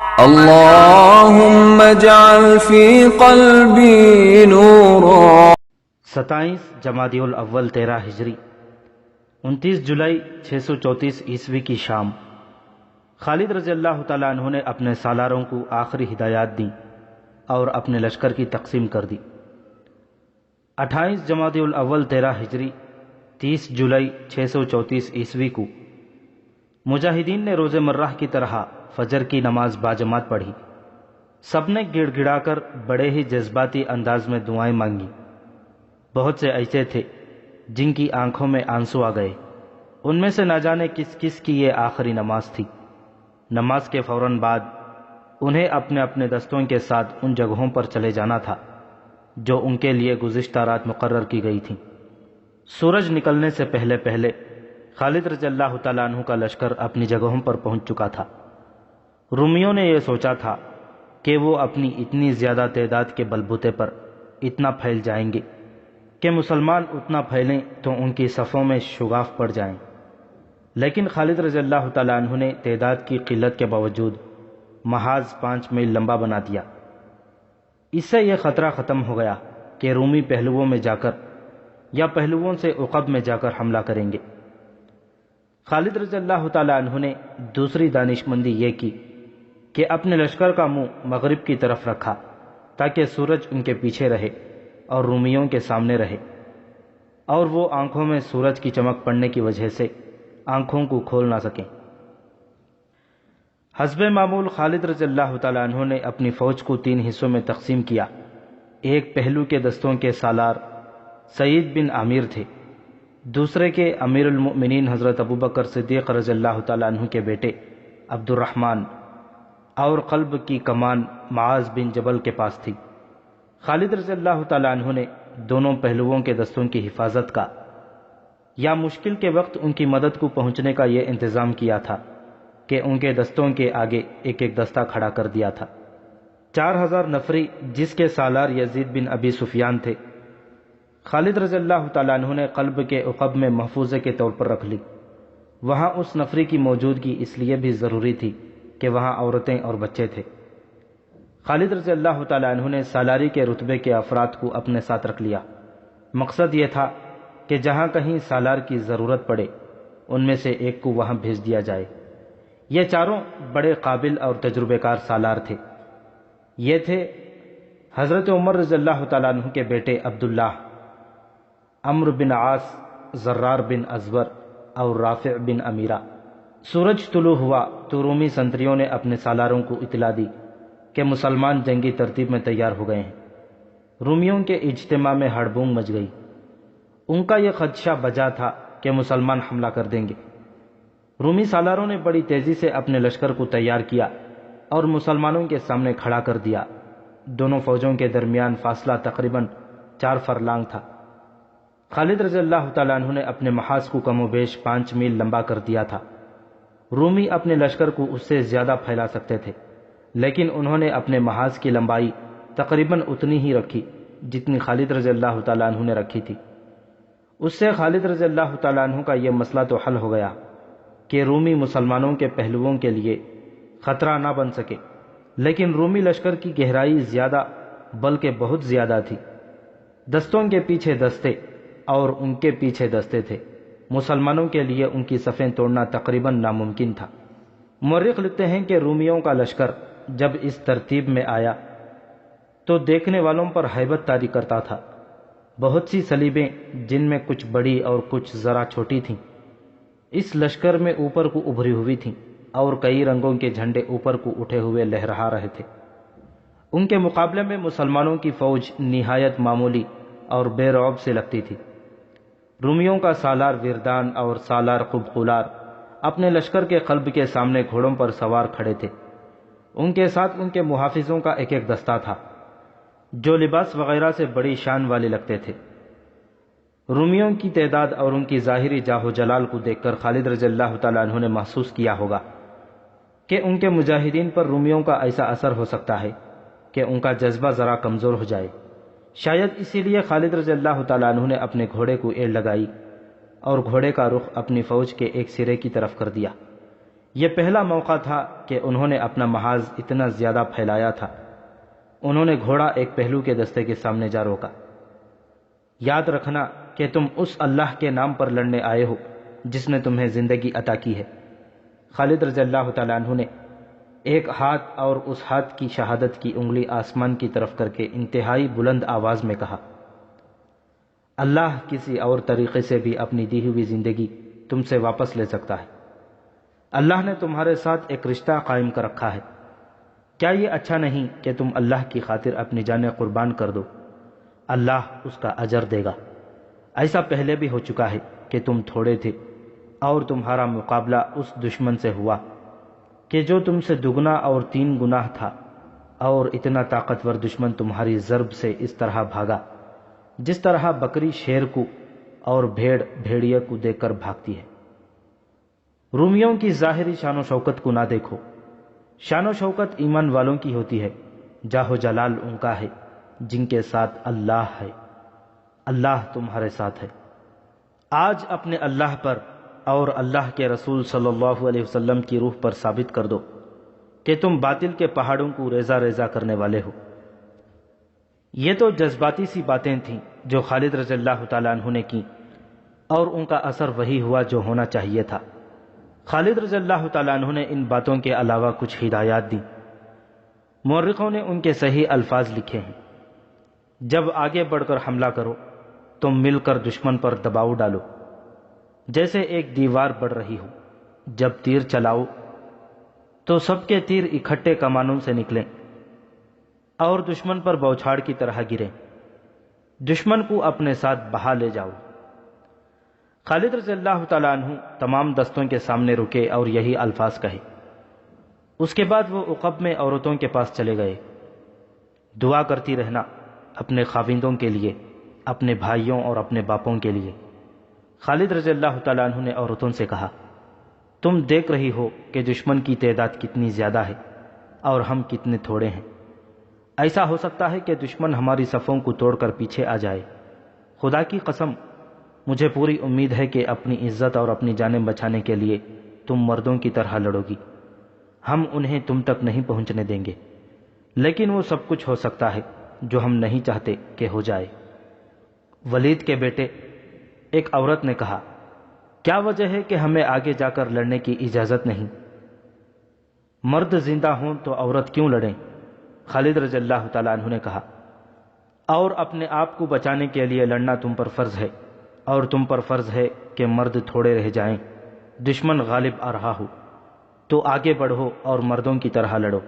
اللهم اجعل في قلبي نورا۔ 27 جمادی الاول 13 ہجری 29 جولائی 634 عیسوی کی شام، خالد رضی اللہ تعالیٰ عنہ نے اپنے سالاروں کو آخری ہدایات دیں اور اپنے لشکر کی تقسیم کر دی۔ 28 جمادی الاول 13 ہجری 30 جولائی 634 عیسوی کو مجاہدین نے روز مرہ کی طرح فجر کی نماز باجماعت پڑھی۔ سب نے گڑ گڑا کر بڑے ہی جذباتی انداز میں دعائیں مانگی۔ بہت سے ایسے تھے جن کی آنکھوں میں آنسو آ گئے، ان میں سے نہ جانے کس کس کی یہ آخری نماز تھی۔ نماز کے فوراً بعد انہیں اپنے اپنے دستوں کے ساتھ ان جگہوں پر چلے جانا تھا جو ان کے لیے گزشتہ رات مقرر کی گئی تھیں۔ سورج نکلنے سے پہلے پہلے خالد رضی اللہ تعالیٰ عنہ کا لشکر اپنی جگہوں پر پہنچ چکا تھا۔ رومیوں نے یہ سوچا تھا کہ وہ اپنی اتنی زیادہ تعداد کے بلبوتے پر اتنا پھیل جائیں گے کہ مسلمان اتنا پھیلیں تو ان کی صفوں میں شگاف پڑ جائیں، لیکن خالد رضی اللہ تعالیٰ عنہ نے تعداد کی قلت کے باوجود محاذ 5 میل لمبا بنا دیا۔ اس سے یہ خطرہ ختم ہو گیا کہ رومی پہلوؤں میں جا کر یا پہلوؤں سے عقب میں جا کر حملہ کریں گے۔ خالد رضی اللہ تعالیٰ عنہ نے دوسری دانشمندی یہ کی کہ اپنے لشکر کا منہ مغرب کی طرف رکھا تاکہ سورج ان کے پیچھے رہے اور رومیوں کے سامنے رہے، اور وہ آنکھوں میں سورج کی چمک پڑنے کی وجہ سے آنکھوں کو کھول نہ سکیں۔ حسب معمول خالد رضی اللہ تعالیٰ عنہ نے اپنی فوج کو 3 حصوں میں تقسیم کیا۔ ایک پہلو کے دستوں کے سالار سعید بن عامر تھے، دوسرے کے امیر المؤمنین حضرت ابوبکر صدیق رضی اللہ تعالیٰ عنہ کے بیٹے عبد الرحمن، اور قلب کی کمان معاذ بن جبل کے پاس تھی۔ خالد رضی اللہ تعالیٰ عنہ نے دونوں پہلوؤں کے دستوں کی حفاظت کا یا مشکل کے وقت ان کی مدد کو پہنچنے کا یہ انتظام کیا تھا کہ ان کے دستوں کے آگے ایک ایک دستہ کھڑا کر دیا تھا۔ 4000 نفری جس کے سالار یزید بن ابی سفیان تھے، خالد رضی اللہ تعالیٰ عنہ نے قلب کے عقب میں محفوظے کے طور پر رکھ لی۔ وہاں اس نفری کی موجودگی اس لیے بھی ضروری تھی کہ وہاں عورتیں اور بچے تھے۔ خالد رضی اللہ تعالیٰ عنہ نے سالاری کے رتبے کے افراد کو اپنے ساتھ رکھ لیا۔ مقصد یہ تھا کہ جہاں کہیں سالار کی ضرورت پڑے ان میں سے ایک کو وہاں بھیج دیا جائے۔ یہ چاروں بڑے قابل اور تجربے کار سالار تھے۔ یہ تھے حضرت عمر رضی اللہ تعالیٰ عنہ کے بیٹے عبداللہ، عمرو بن عاص، زرار بن ازور اور رافع بن امیرہ۔ سورج طلوع ہوا تو رومی سنتریوں نے اپنے سالاروں کو اطلاع دی کہ مسلمان جنگی ترتیب میں تیار ہو گئے ہیں۔ رومیوں کے اجتماع میں ہڑبونگ مچ گئی۔ ان کا یہ خدشہ بجا تھا کہ مسلمان حملہ کر دیں گے۔ رومی سالاروں نے بڑی تیزی سے اپنے لشکر کو تیار کیا اور مسلمانوں کے سامنے کھڑا کر دیا۔ دونوں فوجوں کے درمیان فاصلہ تقریباً 4 فرلانگ تھا۔ خالد رضی اللہ تعالیٰ عنہ نے اپنے محاذ کو کم و بیش 5 میل لمبا کر دیا تھا۔ رومی اپنے لشکر کو اس سے زیادہ پھیلا سکتے تھے، لیکن انہوں نے اپنے محاذ کی لمبائی تقریباً اتنی ہی رکھی جتنی خالد رضی اللہ تعالیٰ عنہ نے رکھی تھی۔ اس سے خالد رضی اللہ تعالیٰ عنہ کا یہ مسئلہ تو حل ہو گیا کہ رومی مسلمانوں کے پہلوؤں کے لیے خطرہ نہ بن سکے، لیکن رومی لشکر کی گہرائی زیادہ بلکہ بہت زیادہ تھی۔ دستوں کے پیچھے دستے اور ان کے پیچھے دستے تھے۔ مسلمانوں کے لیے ان کی صفیں توڑنا تقریباً ناممکن تھا۔ مورخ لکھتے ہیں کہ رومیوں کا لشکر جب اس ترتیب میں آیا تو دیکھنے والوں پر ہیبت طاری کرتا تھا۔ بہت سی صلیبیں جن میں کچھ بڑی اور کچھ ذرا چھوٹی تھیں اس لشکر میں اوپر کو ابھری ہوئی تھیں، اور کئی رنگوں کے جھنڈے اوپر کو اٹھے ہوئے لہرا رہے تھے۔ ان کے مقابلے میں مسلمانوں کی فوج نہایت معمولی اور بے رعب سے لگتی تھی۔ رومیوں کا سالار وردان اور سالار قبقولار اپنے لشکر کے قلب کے سامنے گھوڑوں پر سوار کھڑے تھے۔ ان کے ساتھ ان کے محافظوں کا ایک ایک دستہ تھا جو لباس وغیرہ سے بڑی شان والے لگتے تھے۔ رومیوں کی تعداد اور ان کی ظاہری جاہ و جلال کو دیکھ کر خالد رضی اللہ تعالیٰ عنہ نے محسوس کیا ہوگا کہ ان کے مجاہدین پر رومیوں کا ایسا اثر ہو سکتا ہے کہ ان کا جذبہ ذرا کمزور ہو جائے۔ شاید اسی لیے خالد رضی اللہ تعالیٰ عنہ نے اپنے گھوڑے کو ایڑ لگائی اور گھوڑے کا رخ اپنی فوج کے ایک سرے کی طرف کر دیا۔ یہ پہلا موقع تھا کہ انہوں نے اپنا محاذ اتنا زیادہ پھیلایا تھا۔ انہوں نے گھوڑا ایک پہلو کے دستے کے سامنے جا روکا۔ یاد رکھنا کہ تم اس اللہ کے نام پر لڑنے آئے ہو جس نے تمہیں زندگی عطا کی ہے۔ خالد رضی اللہ تعالیٰ عنہ نے ایک ہاتھ اور اس ہاتھ کی شہادت کی انگلی آسمان کی طرف کر کے انتہائی بلند آواز میں کہا، اللہ کسی اور طریقے سے بھی اپنی دی ہوئی زندگی تم سے واپس لے سکتا ہے۔ اللہ نے تمہارے ساتھ ایک رشتہ قائم کر رکھا ہے۔ کیا یہ اچھا نہیں کہ تم اللہ کی خاطر اپنی جانیں قربان کر دو؟ اللہ اس کا اجر دے گا۔ ایسا پہلے بھی ہو چکا ہے کہ تم تھوڑے تھے اور تمہارا مقابلہ اس دشمن سے ہوا کہ جو تم سے دگنا اور 3 گنا تھا، اور اتنا طاقتور دشمن تمہاری ضرب سے اس طرح بھاگا جس طرح بکری شیر کو اور بھیڑ بھیڑیے کو دیکھ کر بھاگتی ہے۔ رومیوں کی ظاہری شان و شوکت کو نہ دیکھو، شان و شوکت ایمان والوں کی ہوتی ہے، جاہ و جلال ان کا ہے جن کے ساتھ اللہ ہے۔ اللہ تمہارے ساتھ ہے۔ آج اپنے اللہ پر اور اللہ کے رسول صلی اللہ علیہ وسلم کی روح پر ثابت کر دو کہ تم باطل کے پہاڑوں کو ریزہ ریزہ کرنے والے ہو۔ یہ تو جذباتی سی باتیں تھیں جو خالد رضی اللہ تعالیٰ عنہ نے کی، اور ان کا اثر وہی ہوا جو ہونا چاہیے تھا۔ خالد رضی اللہ تعالیٰ عنہ نے ان باتوں کے علاوہ کچھ ہدایات دی۔ مورخوں نے ان کے صحیح الفاظ لکھے ہیں۔ جب آگے بڑھ کر حملہ کرو تم مل کر دشمن پر دباؤ ڈالو، جیسے ایک دیوار بڑھ رہی ہو۔ جب تیر چلاؤ تو سب کے تیر اکٹھے کمانوں سے نکلیں اور دشمن پر بوچھاڑ کی طرح گریں۔ دشمن کو اپنے ساتھ بہا لے جاؤ۔ خالد رضی اللہ تعالیٰ عنہ تمام دستوں کے سامنے رکے اور یہی الفاظ کہے۔ اس کے بعد وہ عقب میں عورتوں کے پاس چلے گئے۔ دعا کرتی رہنا اپنے خاوندوں کے لیے، اپنے بھائیوں اور اپنے باپوں کے لیے۔ خالد رضی اللہ تعالیٰ عنہ نے عورتوں سے کہا، تم دیکھ رہی ہو کہ دشمن کی تعداد کتنی زیادہ ہے اور ہم کتنے تھوڑے ہیں۔ ایسا ہو سکتا ہے کہ دشمن ہماری صفوں کو توڑ کر پیچھے آ جائے۔ خدا کی قسم مجھے پوری امید ہے کہ اپنی عزت اور اپنی جانیں بچانے کے لیے تم مردوں کی طرح لڑو گی۔ ہم انہیں تم تک نہیں پہنچنے دیں گے، لیکن وہ سب کچھ ہو سکتا ہے جو ہم نہیں چاہتے کہ ہو جائے۔ ولید کے بیٹے ایک عورت نے کہا، کیا وجہ ہے کہ ہمیں آگے جا کر لڑنے کی اجازت نہیں؟ مرد زندہ ہوں تو عورت کیوں لڑیں؟ خالد رضی اللہ تعالیٰ عنہ نے کہا، اور اپنے آپ کو بچانے کے لیے لڑنا تم پر فرض ہے، اور تم پر فرض ہے کہ مرد تھوڑے رہ جائیں، دشمن غالب آ رہا ہو تو آگے بڑھو اور مردوں کی طرح لڑو،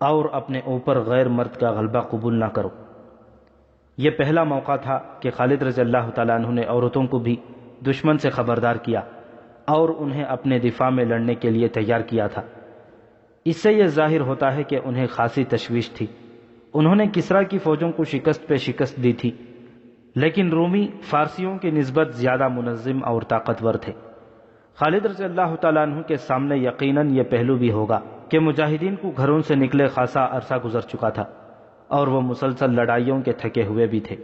اور اپنے اوپر غیر مرد کا غلبہ قبول نہ کرو۔ یہ پہلا موقع تھا کہ خالد رضی اللہ تعالیٰ عنہ نے عورتوں کو بھی دشمن سے خبردار کیا اور انہیں اپنے دفاع میں لڑنے کے لیے تیار کیا تھا۔ اس سے یہ ظاہر ہوتا ہے کہ انہیں خاصی تشویش تھی۔ انہوں نے کسریٰ کی فوجوں کو شکست پہ شکست دی تھی، لیکن رومی فارسیوں کی نسبت زیادہ منظم اور طاقتور تھے۔ خالد رضی اللہ تعالیٰ عنہ کے سامنے یقیناً یہ پہلو بھی ہوگا کہ مجاہدین کو گھروں سے نکلے خاصا عرصہ گزر چکا تھا اور وہ مسلسل لڑائیوں کے تھکے ہوئے بھی تھے۔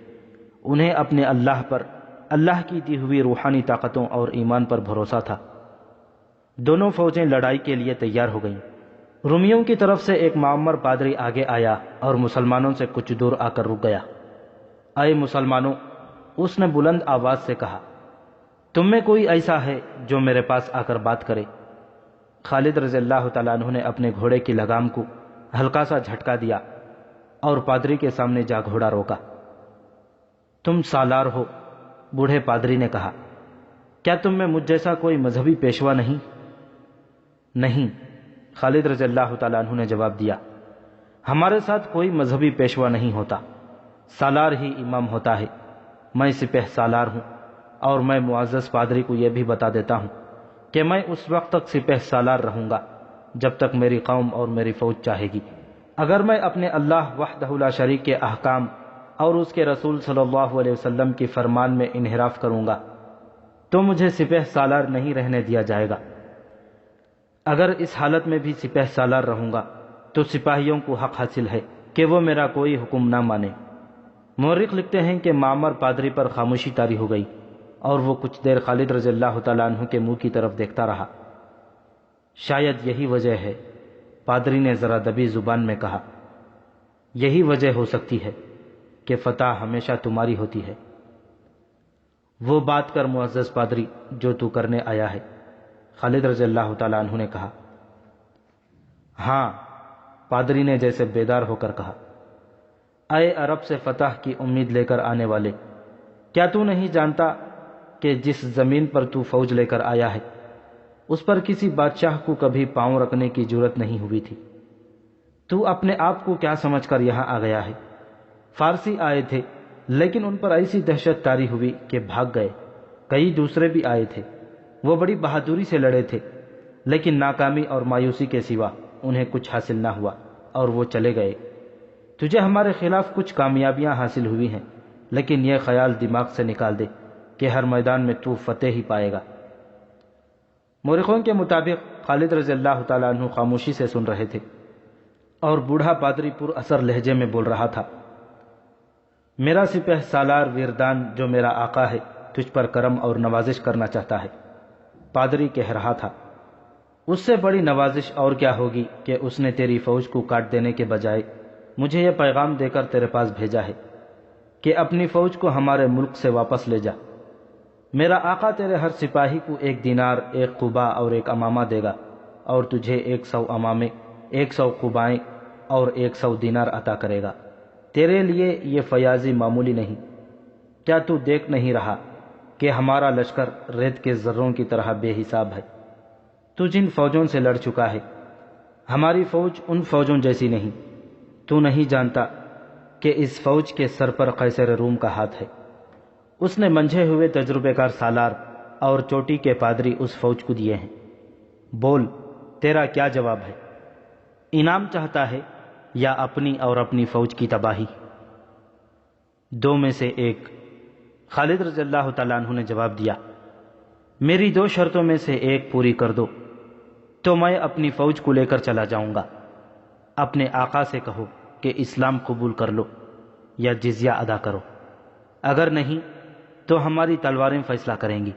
انہیں اپنے اللہ پر، اللہ کی دی ہوئی روحانی طاقتوں اور ایمان پر بھروسہ تھا۔ دونوں فوجیں لڑائی کے لیے تیار ہو گئیں۔ رومیوں کی طرف سے ایک معمر پادری آگے آیا اور مسلمانوں سے کچھ دور آ کر رک گیا۔ اے مسلمانوں، اس نے بلند آواز سے کہا، تم میں کوئی ایسا ہے جو میرے پاس آ کر بات کرے؟ خالد رضی اللہ تعالیٰ عنہ نے اپنے گھوڑے کی لگام کو ہلکا سا جھٹکا دیا اور پادری کے سامنے جا گھوڑا روکا۔ تم سالار ہو، بوڑھے پادری نے کہا، کیا تم میں مجھ جیسا کوئی مذہبی پیشوا نہیں؟ نہیں، خالد رضی اللہ تعالیٰ عنہ نے جواب دیا، ہمارے ساتھ کوئی مذہبی پیشوا نہیں ہوتا، سالار ہی امام ہوتا ہے۔ میں سپہ سالار ہوں، اور میں معزز پادری کو یہ بھی بتا دیتا ہوں کہ میں اس وقت تک سپہ سالار رہوں گا جب تک میری قوم اور میری فوج چاہے گی۔ اگر میں اپنے اللہ وحدہ لا شریک کے احکام اور اس کے رسول صلی اللہ علیہ وسلم کی فرمان میں انحراف کروں گا تو مجھے سپہ سالار نہیں رہنے دیا جائے گا۔ اگر اس حالت میں بھی سپہ سالار رہوں گا تو سپاہیوں کو حق حاصل ہے کہ وہ میرا کوئی حکم نہ مانے۔ مورخ لکھتے ہیں کہ معمر پادری پر خاموشی طاری ہو گئی اور وہ کچھ دیر خالد رضی اللہ تعالیٰ عنہ کے منہ کی طرف دیکھتا رہا۔ شاید یہی وجہ ہے، پادری نے ذرا دبی زبان میں کہا، یہی وجہ ہو سکتی ہے کہ فتح ہمیشہ تمہاری ہوتی ہے۔ وہ بات کر معزز پادری جو تو کرنے آیا ہے، خالد رضی اللہ تعالیٰ عنہ نے کہا۔ ہاں، پادری نے جیسے بیدار ہو کر کہا، اے عرب سے فتح کی امید لے کر آنے والے، کیا تو نہیں جانتا کہ جس زمین پر تو فوج لے کر آیا ہے اس پر کسی بادشاہ کو کبھی پاؤں رکھنے کی جرت نہیں ہوئی تھی؟ تو اپنے آپ کو کیا سمجھ کر یہاں آ گیا ہے؟ فارسی آئے تھے لیکن ان پر ایسی دہشت طاری ہوئی کہ بھاگ گئے۔ کئی دوسرے بھی آئے تھے، وہ بڑی بہادری سے لڑے تھے، لیکن ناکامی اور مایوسی کے سوا انہیں کچھ حاصل نہ ہوا اور وہ چلے گئے۔ تجھے ہمارے خلاف کچھ کامیابیاں حاصل ہوئی ہیں، لیکن یہ خیال دماغ سے نکال دے کہ ہر میدان میں تو فتح ہی پائے گا۔ مورخوں کے مطابق خالد رضی اللہ تعالیٰ عنہ خاموشی سے سن رہے تھے اور بوڑھا پادری پر اثر لہجے میں بول رہا تھا، میرا سپہ سالار ویردان جو میرا آقا ہے تجھ پر کرم اور نوازش کرنا چاہتا ہے۔ پادری کہہ رہا تھا، اس سے بڑی نوازش اور کیا ہوگی کہ اس نے تیری فوج کو کاٹ دینے کے بجائے مجھے یہ پیغام دے کر تیرے پاس بھیجا ہے کہ اپنی فوج کو ہمارے ملک سے واپس لے جا۔ میرا آقا تیرے ہر سپاہی کو 1 دینار، 1 قبا اور 1 امامہ دے گا، اور تجھے 100 امامے، 100 قبائیں اور 100 دینار عطا کرے گا۔ تیرے لیے یہ فیاضی معمولی نہیں۔ کیا تو دیکھ نہیں رہا کہ ہمارا لشکر ریت کے ذروں کی طرح بے حساب ہے؟ تو جن فوجوں سے لڑ چکا ہے، ہماری فوج ان فوجوں جیسی نہیں۔ تو نہیں جانتا کہ اس فوج کے سر پر قیصر روم کا ہاتھ ہے۔ اس نے منجھے ہوئے تجربے کار سالار اور چوٹی کے پادری اس فوج کو دیے ہیں۔ بول، تیرا کیا جواب ہے؟ انعام چاہتا ہے یا اپنی اور اپنی فوج کی تباہی؟ 2 میں سے ایک، خالد رضی اللہ تعالیٰ عنہ نے جواب دیا، میری 2 شرطوں میں سے ایک پوری کر دو تو میں اپنی فوج کو لے کر چلا جاؤں گا۔ اپنے آقا سے کہو کہ اسلام قبول کر لو یا جزیہ ادا کرو، اگر نہیں تو ہماری تلواریں فیصلہ کریں گی۔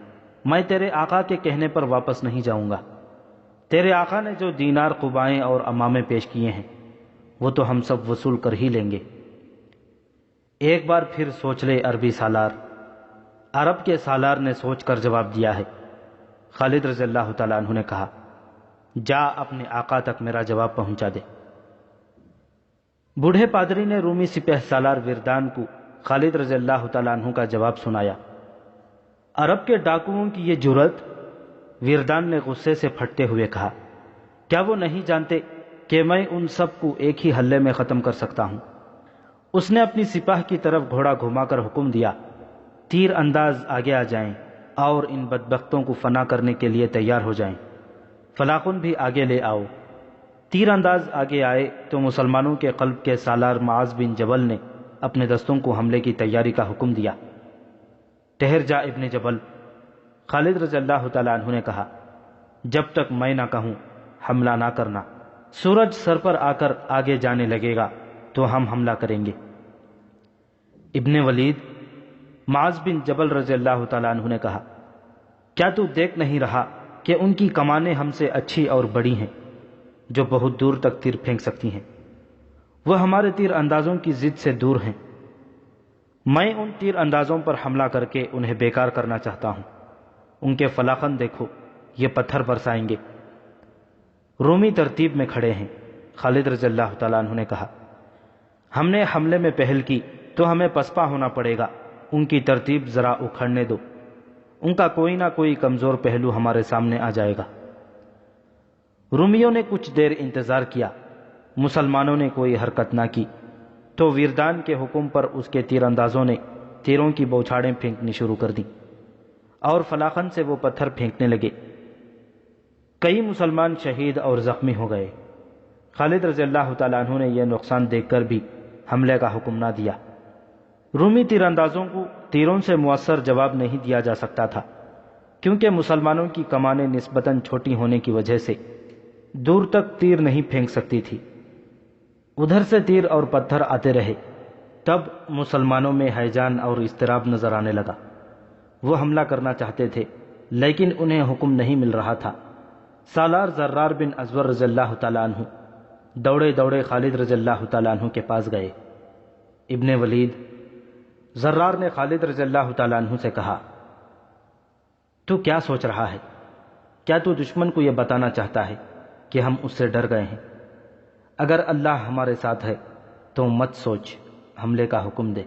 میں تیرے آقا کے کہنے پر واپس نہیں جاؤں گا۔ تیرے آقا نے جو دینار، قبائیں اور امامے پیش کیے ہیں وہ تو ہم سب وصول کر ہی لیں گے۔ ایک بار پھر سوچ لے عربی سالار۔ عرب کے سالار نے سوچ کر جواب دیا ہے۔ خالد رضی اللہ تعالیٰ عنہ نے کہا، جا اپنے آقا تک میرا جواب پہنچا دے۔ بوڑھے پادری نے رومی سپہ سالار ویردان کو خالد رضی اللہ تعالیٰ عنہ کا جواب سنایا۔ عرب کے ڈاکوؤں کی یہ جرأت! ویردان نے غصے سے پھٹتے ہوئے کہا، کیا وہ نہیں جانتے کہ میں ان سب کو ایک ہی حلے میں ختم کر سکتا ہوں؟ اس نے اپنی سپاہ کی طرف گھوڑا گھما کر حکم دیا، تیر انداز آگے آ جائیں اور ان بدبختوں کو فنا کرنے کے لیے تیار ہو جائیں۔ فلاخن بھی آگے لے آؤ۔ تیر انداز آگے آئے تو مسلمانوں کے قلب کے سالار معاذ بن جبل نے اپنے دستوں کو حملے کی تیاری کا حکم دیا۔ ٹھہر جا ابن جبل، خالد رضی اللہ تعالیٰ عنہ نے کہا، جب تک میں نہ کہوں حملہ نہ کرنا۔ سورج سر پر آ کر آگے جانے لگے گا تو ہم حملہ کریں گے۔ ابن ولید، معاذ بن جبل رضی اللہ تعالیٰ عنہ نے کہا، کیا تو دیکھ نہیں رہا کہ ان کی کمانیں ہم سے اچھی اور بڑی ہیں جو بہت دور تک تیر پھینک سکتی ہیں؟ وہ ہمارے تیر اندازوں کی ضد سے دور ہیں۔ میں ان تیر اندازوں پر حملہ کر کے انہیں بیکار کرنا چاہتا ہوں۔ ان کے فلاخن دیکھو، یہ پتھر برسائیں گے۔ رومی ترتیب میں کھڑے ہیں۔ خالد رضی اللہ تعالیٰ عنہ نے کہا، ہم نے حملے میں پہل کی تو ہمیں پسپا ہونا پڑے گا۔ ان کی ترتیب ذرا اکھڑنے دو، ان کا کوئی نہ کوئی کمزور پہلو ہمارے سامنے آ جائے گا۔ رومیوں نے کچھ دیر انتظار کیا، مسلمانوں نے کوئی حرکت نہ کی تو ویردان کے حکم پر اس کے تیر اندازوں نے تیروں کی بوچھاڑیں پھینکنی شروع کر دیں اور فلاخن سے وہ پتھر پھینکنے لگے۔ کئی مسلمان شہید اور زخمی ہو گئے۔ خالد رضی اللہ تعالیٰ عنہ نے یہ نقصان دیکھ کر بھی حملے کا حکم نہ دیا۔ رومی تیر اندازوں کو تیروں سے مؤثر جواب نہیں دیا جا سکتا تھا، کیونکہ مسلمانوں کی کمانیں نسبتاً چھوٹی ہونے کی وجہ سے دور تک تیر نہیں پھینک سکتی تھی۔ ادھر سے تیر اور پتھر آتے رہے۔ تب مسلمانوں میں ہیجان اور اضطراب نظر آنے لگا۔ وہ حملہ کرنا چاہتے تھے لیکن انہیں حکم نہیں مل رہا تھا۔ سالار زرار بن ازور رضی اللہ تعالیٰ عنہ دوڑے دوڑے خالد رضی اللہ تعالیٰ عنہ کے پاس گئے۔ ابن ولید، زرار نے خالد رضی اللہ تعالیٰ عنہ سے کہا، تو کیا سوچ رہا ہے؟ کیا تو دشمن کو یہ بتانا چاہتا ہے کہ ہم اس سے ڈر گئے ہیں؟ اگر اللہ ہمارے ساتھ ہے تو مت سوچ، حملے کا حکم دے۔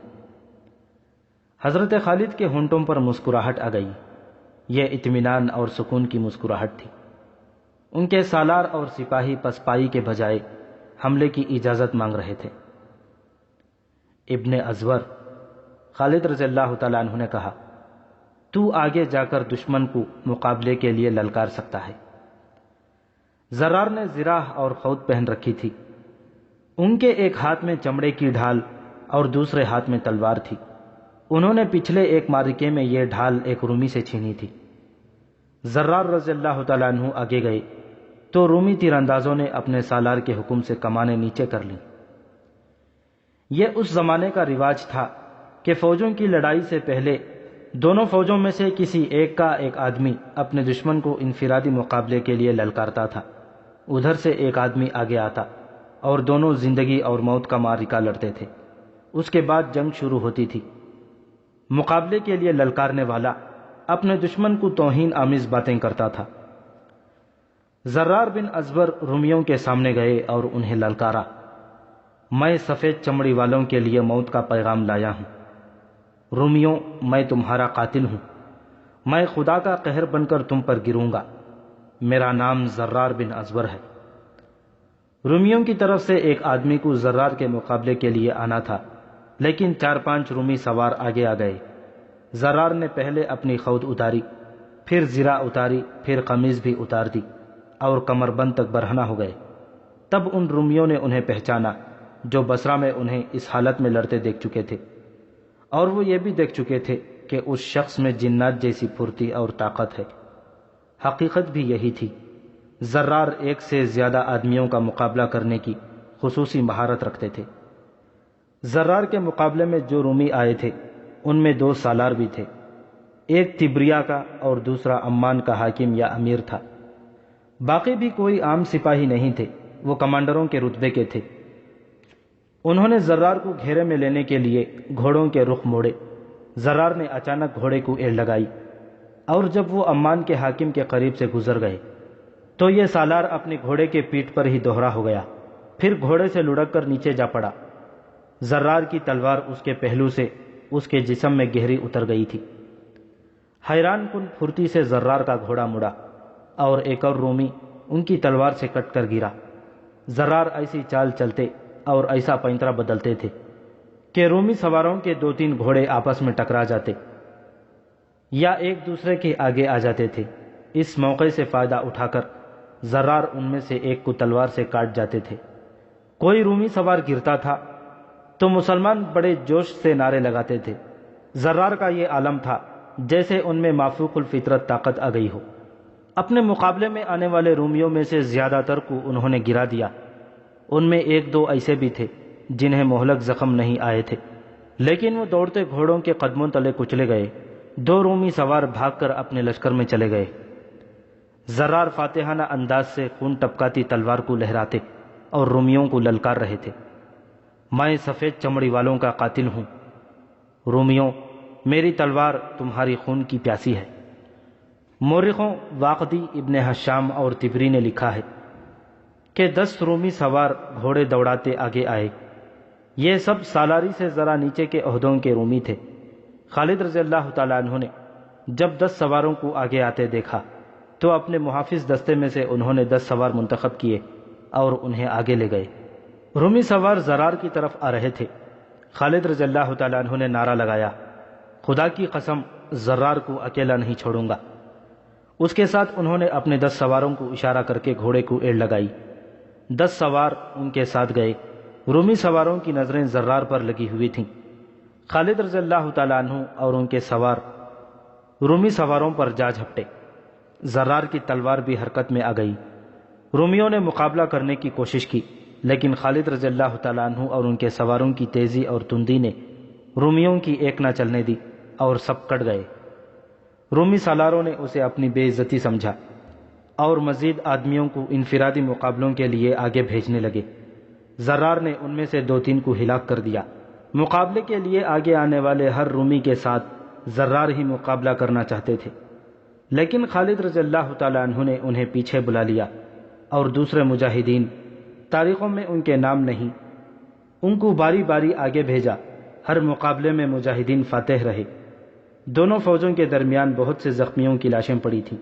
حضرت خالد کے ہونٹوں پر مسکراہٹ آ گئی۔ یہ اطمینان اور سکون کی مسکراہٹ تھی۔ ان کے سالار اور سپاہی پسپائی کے بجائے حملے کی اجازت مانگ رہے تھے۔ ابن ازور، خالد رضی اللہ تعالیٰ عنہ نے کہا، تو آگے جا کر دشمن کو مقابلے کے لیے للکار سکتا ہے۔ زرار نے زراح اور خود پہن رکھی تھی۔ ان کے ایک ہاتھ میں چمڑے کی ڈھال اور دوسرے ہاتھ میں تلوار تھی۔ انہوں نے پچھلے ایک معرکے میں یہ ڈھال ایک رومی سے چھینی تھی۔ زرار رضی اللہ تعالیٰ عنہ آگے گئے تو رومی تیر اندازوں نے اپنے سالار کے حکم سے کمانیں نیچے کر لیں۔ یہ اس زمانے کا رواج تھا کہ فوجوں کی لڑائی سے پہلے دونوں فوجوں میں سے کسی ایک کا ایک آدمی اپنے دشمن کو انفرادی مقابلے کے لیے للکارتا تھا۔ ادھر سے ایک آدمی آگے آتا اور دونوں زندگی اور موت کا معرکہ لڑتے تھے۔ اس کے بعد جنگ شروع ہوتی تھی۔ مقابلے کے لیے للکارنے والا اپنے دشمن کو توہین آمیز باتیں کرتا تھا۔ زرار بن ازور رومیوں کے سامنے گئے اور انہیں للکارا، میں سفید چمڑی والوں کے لیے موت کا پیغام لایا ہوں۔ رومیوں، میں تمہارا قاتل ہوں۔ میں خدا کا قہر بن کر تم پر گروں گا۔ میرا نام زرار بن ازور ہے۔ رومیوں کی طرف سے ایک آدمی کو زرار کے مقابلے کے لیے آنا تھا، لیکن 4-5 رومی سوار آگے آ گئے۔ زرار نے پہلے اپنی خود اتاری، پھر زرہ اتاری، پھر قمیض بھی اتار دی اور کمر بند تک برہنہ ہو گئے۔ تب ان رومیوں نے انہیں پہچانا جو بصرہ میں انہیں اس حالت میں لڑتے دیکھ چکے تھے، اور وہ یہ بھی دیکھ چکے تھے کہ اس شخص میں جنات جیسی پھرتی اور طاقت ہے۔ حقیقت بھی یہی تھی۔ زرار ایک سے زیادہ آدمیوں کا مقابلہ کرنے کی خصوصی مہارت رکھتے تھے۔ زرار کے مقابلے میں جو رومی آئے تھے ان میں 2 سالار بھی تھے، ایک تبریا کا اور دوسرا عمان کا حاکم یا امیر تھا۔ باقی بھی کوئی عام سپاہی نہیں تھے، وہ کمانڈروں کے رتبے کے تھے۔ انہوں نے زرار کو گھیرے میں لینے کے لیے گھوڑوں کے رخ موڑے۔ زرار نے اچانک گھوڑے کو ایڑ لگائی، اور جب وہ عمان کے حاکم کے قریب سے گزر گئے تو یہ سالار اپنے گھوڑے کے پیٹھ پر ہی دوہرا ہو گیا، پھر گھوڑے سے لڑک کر نیچے جا پڑا۔ زرار کی تلوار اس کے پہلو سے اس کے جسم میں گہری اتر گئی تھی۔ حیران کن پھرتی سے زرار کا گھوڑا مڑا اور ایک اور رومی ان کی تلوار سے کٹ کر گرا۔ زرار ایسی چال چلتے اور ایسا پینترا بدلتے تھے کہ رومی سواروں کے 2-3 گھوڑے آپس میں ٹکرا جاتے یا ایک دوسرے کے آگے آ جاتے تھے۔ اس موقع سے فائدہ اٹھا کر زرار ان میں سے ایک کو تلوار سے کاٹ جاتے تھے۔ کوئی رومی سوار گرتا تھا تو مسلمان بڑے جوش سے نعرے لگاتے تھے۔ زرار کا یہ عالم تھا جیسے ان میں مافوق الفطرت طاقت آ گئی ہو۔ اپنے مقابلے میں آنے والے رومیوں میں سے زیادہ تر کو انہوں نے گرا دیا۔ ان میں 1-2 ایسے بھی تھے جنہیں مہلک زخم نہیں آئے تھے، لیکن وہ دوڑتے گھوڑوں کے قدموں تلے کچلے گئے۔ 2 رومی سوار بھاگ کر اپنے لشکر میں چلے گئے۔ زرار فاتحانہ انداز سے خون ٹپکاتی تلوار کو لہراتے اور رومیوں کو للکار رہے تھے، میں سفید چمڑی والوں کا قاتل ہوں۔ رومیوں، میری تلوار تمہاری خون کی پیاسی ہے۔ مورخوں واقدی، ابن حشام اور تبری نے لکھا ہے کہ 10 رومی سوار گھوڑے دوڑاتے آگے آئے۔ یہ سب سالاری سے ذرا نیچے کے عہدوں کے رومی تھے۔ خالد رضی اللہ تعالیٰ عنہ نے جب 10 سواروں کو آگے آتے دیکھا تو اپنے محافظ دستے میں سے انہوں نے 10 سوار منتخب کیے اور انہیں آگے لے گئے۔ رومی سوار زرار کی طرف آ رہے تھے۔ خالد رضی اللہ تعالیٰ عنہ نے نعرہ لگایا، خدا کی قسم زرار کو اکیلا نہیں چھوڑوں گا۔ اس کے ساتھ انہوں نے اپنے 10 سواروں کو اشارہ کر کے گھوڑے کو ایڑ لگائی۔ 10 سوار ان کے ساتھ گئے۔ رومی سواروں کی نظریں زرار پر لگی ہوئی تھیں۔ خالد رضی اللہ تعالیٰ عنہ اور ان کے سوار رومی سواروں پر جا جھپٹے۔ زرار کی تلوار بھی حرکت میں آ گئی۔ رومیوں نے مقابلہ کرنے کی کوشش کی، لیکن خالد رضی اللہ تعالیٰ عنہ اور ان کے سواروں کی تیزی اور تندی نے رومیوں کی ایک نہ چلنے دی اور سب کٹ گئے۔ رومی سالاروں نے اسے اپنی بے عزتی سمجھا۔ اور مزید آدمیوں کو انفرادی مقابلوں کے لیے آگے بھیجنے لگے۔ زرار نے ان میں سے 2-3 کو ہلاک کر دیا۔ مقابلے کے لیے آگے آنے والے ہر رومی کے ساتھ زرار ہی مقابلہ کرنا چاہتے تھے، لیکن خالد رضی اللہ تعالیٰ عنہ نے انہیں پیچھے بلا لیا اور دوسرے مجاہدین، تاریخوں میں ان کے نام نہیں، ان کو باری باری آگے بھیجا۔ ہر مقابلے میں مجاہدین فاتح رہے۔ دونوں فوجوں کے درمیان بہت سے زخمیوں کی لاشیں پڑی تھیں۔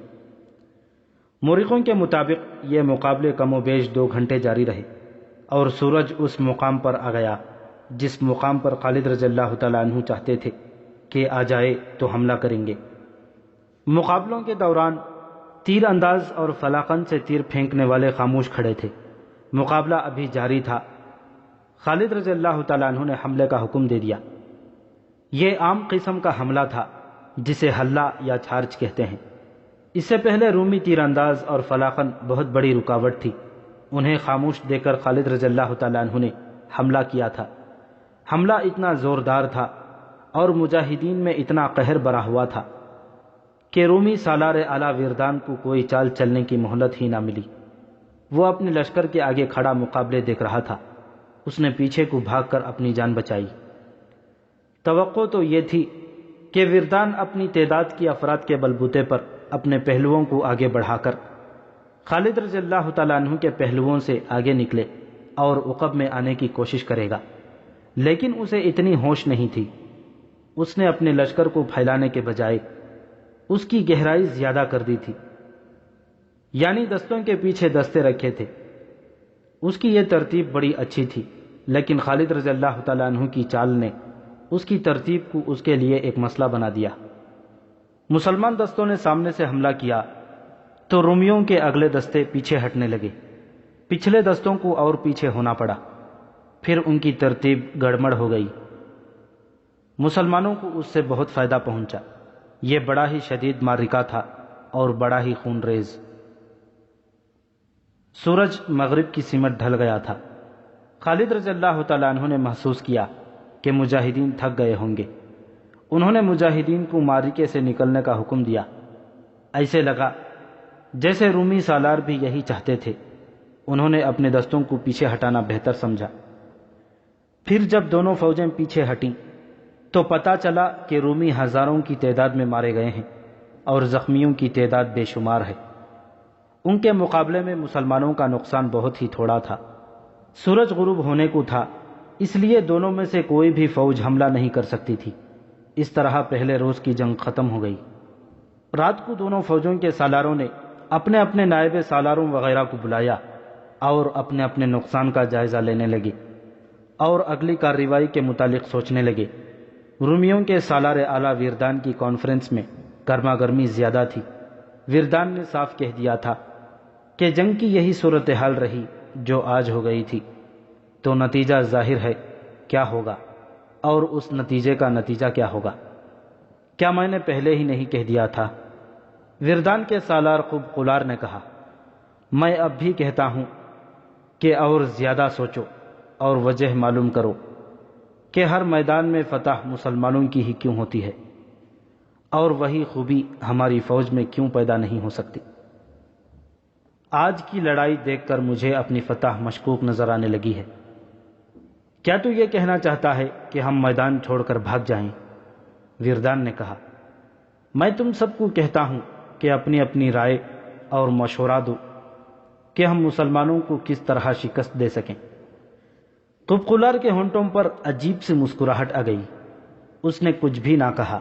مورخوں کے مطابق یہ مقابلے کم و بیش 2 گھنٹے جاری رہے اور سورج اس مقام پر آ گیا جس مقام پر خالد رضی اللہ تعالیٰ عنہ چاہتے تھے کہ آ جائے تو حملہ کریں گے۔ مقابلوں کے دوران تیر انداز اور فلاقن سے تیر پھینکنے والے خاموش کھڑے تھے۔ مقابلہ ابھی جاری تھا۔ خالد رضی اللہ تعالیٰ عنہ نے حملے کا حکم دے دیا۔ یہ عام قسم کا حملہ تھا جسے حلہ یا چارج کہتے ہیں۔ اس سے پہلے رومی تیر انداز اور فلاقن بہت بڑی رکاوٹ تھی۔ انہیں خاموش دیکھ کر خالد رضی اللہ تعالیٰ عنہ نے حملہ کیا تھا۔ حملہ اتنا زوردار تھا اور مجاہدین میں اتنا قہر بھرا ہوا تھا کہ رومی سالار اعلیٰ وردان کو کوئی چال چلنے کی مہلت ہی نہ ملی۔ وہ اپنے لشکر کے آگے کھڑا مقابلے دیکھ رہا تھا۔ اس نے پیچھے کو بھاگ کر اپنی جان بچائی۔ توقع تو یہ تھی کہ وردان اپنی تعداد کی افراد کے بلبوتے پر اپنے پہلوؤں کو آگے بڑھا کر خالد رضی اللہ تعالیٰ عنہ کے پہلوؤں سے آگے نکلے اور عقب میں آنے کی کوشش کرے گا، لیکن اسے اتنی ہوش نہیں تھی۔ اس نے اپنے لشکر کو پھیلانے کے بجائے اس کی گہرائی زیادہ کر دی تھی، یعنی دستوں کے پیچھے دستے رکھے تھے۔ اس کی یہ ترتیب بڑی اچھی تھی، لیکن خالد رضی اللہ تعالیٰ عنہ کی چال نے اس کی ترتیب کو اس کے لیے ایک مسئلہ بنا دیا۔ مسلمان دستوں نے سامنے سے حملہ کیا تو رومیوں کے اگلے دستے پیچھے ہٹنے لگے۔ پچھلے دستوں کو اور پیچھے ہونا پڑا، پھر ان کی ترتیب گڑبڑ ہو گئی۔ مسلمانوں کو اس سے بہت فائدہ پہنچا۔ یہ بڑا ہی شدید معرکہ تھا اور بڑا ہی خون ریز۔ سورج مغرب کی سمت ڈھل گیا تھا۔ خالد رضی اللہ تعالیٰ عنہ نے محسوس کیا کہ مجاہدین تھک گئے ہوں گے۔ انہوں نے مجاہدین کو معرکے سے نکلنے کا حکم دیا۔ ایسے لگا جیسے رومی سالار بھی یہی چاہتے تھے۔ انہوں نے اپنے دستوں کو پیچھے ہٹانا بہتر سمجھا۔ پھر جب دونوں فوجیں پیچھے ہٹیں تو پتہ چلا کہ رومی ہزاروں کی تعداد میں مارے گئے ہیں اور زخمیوں کی تعداد بے شمار ہے۔ ان کے مقابلے میں مسلمانوں کا نقصان بہت ہی تھوڑا تھا۔ سورج غروب ہونے کو تھا، اس لیے دونوں میں سے کوئی بھی فوج حملہ نہیں کر سکتی تھی۔ اس طرح پہلے روز کی جنگ ختم ہو گئی۔ رات کو دونوں فوجوں کے سالاروں نے اپنے اپنے نائب سالاروں وغیرہ کو بلایا اور اپنے اپنے نقصان کا جائزہ لینے لگے اور اگلی کارروائی کے متعلق سوچنے لگے۔ رومیوں کے سالار اعلیٰ وردان کی کانفرنس میں گرما گرمی زیادہ تھی۔ وردان نے صاف کہہ دیا تھا کہ جنگ کی یہی صورتحال رہی جو آج ہو گئی تھی، تو نتیجہ ظاہر ہے کیا ہوگا، اور اس نتیجے کا نتیجہ کیا ہوگا؟ کیا میں نے پہلے ہی نہیں کہہ دیا تھا؟ وردان کے سالار قب قلار نے کہا، میں اب بھی کہتا ہوں کہ اور زیادہ سوچو اور وجہ معلوم کرو کہ ہر میدان میں فتح مسلمانوں کی ہی کیوں ہوتی ہے، اور وہی خوبی ہماری فوج میں کیوں پیدا نہیں ہو سکتی؟ آج کی لڑائی دیکھ کر مجھے اپنی فتح مشکوک نظر آنے لگی ہے۔ کیا تو یہ کہنا چاہتا ہے کہ ہم میدان چھوڑ کر بھاگ جائیں؟ وردان نے کہا، میں تم سب کو کہتا ہوں کہ اپنی اپنی رائے اور مشورہ دو کہ ہم مسلمانوں کو کس طرح شکست دے سکیں۔ قب قلار کے ہونٹوں پر عجیب سی مسکراہٹ آ گئی۔ اس نے کچھ بھی نہ کہا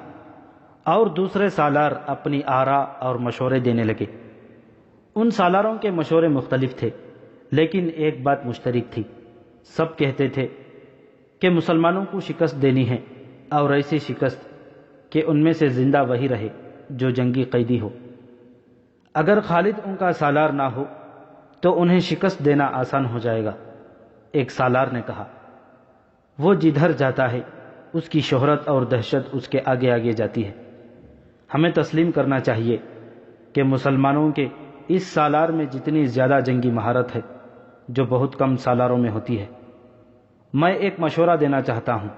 اور دوسرے سالار اپنی آراء اور مشورے دینے لگے۔ ان سالاروں کے مشورے مختلف تھے، لیکن ایک بات مشترک تھی۔ سب کہتے تھے کہ مسلمانوں کو شکست دینی ہے، اور ایسی شکست کہ ان میں سے زندہ وہی رہے جو جنگی قیدی ہو۔ اگر خالد ان کا سالار نہ ہو تو انہیں شکست دینا آسان ہو جائے گا۔ ایک سالار نے کہا، وہ جدھر جاتا ہے اس کی شہرت اور دہشت اس کے آگے آگے جاتی ہے۔ ہمیں تسلیم کرنا چاہیے کہ مسلمانوں کے اس سالار میں جتنی زیادہ جنگی مہارت ہے جو بہت کم سالاروں میں ہوتی ہے۔ میں ایک مشورہ دینا چاہتا ہوں۔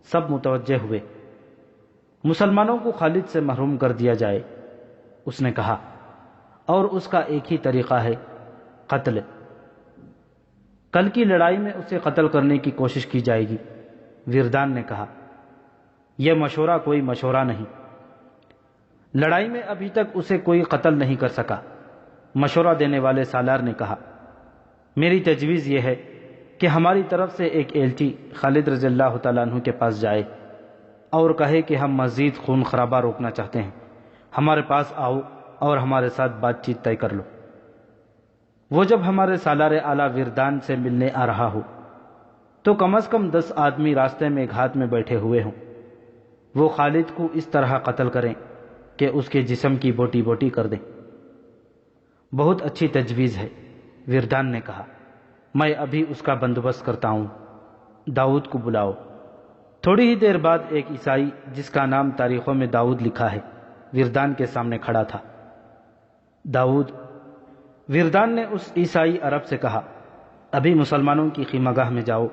سب متوجہ ہوئے۔ مسلمانوں کو خالد سے محروم کر دیا جائے، اس نے کہا، اور اس کا ایک ہی طریقہ ہے قتل۔ کل کی لڑائی میں اسے قتل کرنے کی کوشش کی جائے گی۔ وردان نے کہا، یہ مشورہ کوئی مشورہ نہیں، لڑائی میں ابھی تک اسے کوئی قتل نہیں کر سکا۔ مشورہ دینے والے سالار نے کہا، میری تجویز یہ ہے کہ ہماری طرف سے ایک ایلچی خالد رضی اللہ تعالیٰ عنہ کے پاس جائے اور کہے کہ ہم مزید خون خرابہ روکنا چاہتے ہیں، ہمارے پاس آؤ اور ہمارے ساتھ بات چیت طے کر لو۔ وہ جب ہمارے سالار اعلیٰ وردان سے ملنے آ رہا ہو تو کم از کم 10 آدمی راستے میں گھات میں بیٹھے ہوئے ہوں، وہ خالد کو اس طرح قتل کریں کہ اس کے جسم کی بوٹی بوٹی کر دیں۔ بہت اچھی تجویز ہے، وردان نے کہا، میں ابھی اس کا بندوبست کرتا ہوں، داؤد کو بلاؤ۔ تھوڑی ہی دیر بعد ایک عیسائی جس کا نام تاریخوں میں داؤد لکھا ہے وردان کے سامنے کھڑا تھا۔ داؤد، وردان نے اس عیسائی عرب سے کہا، ابھی مسلمانوں کی خیمہ گاہ میں جاؤ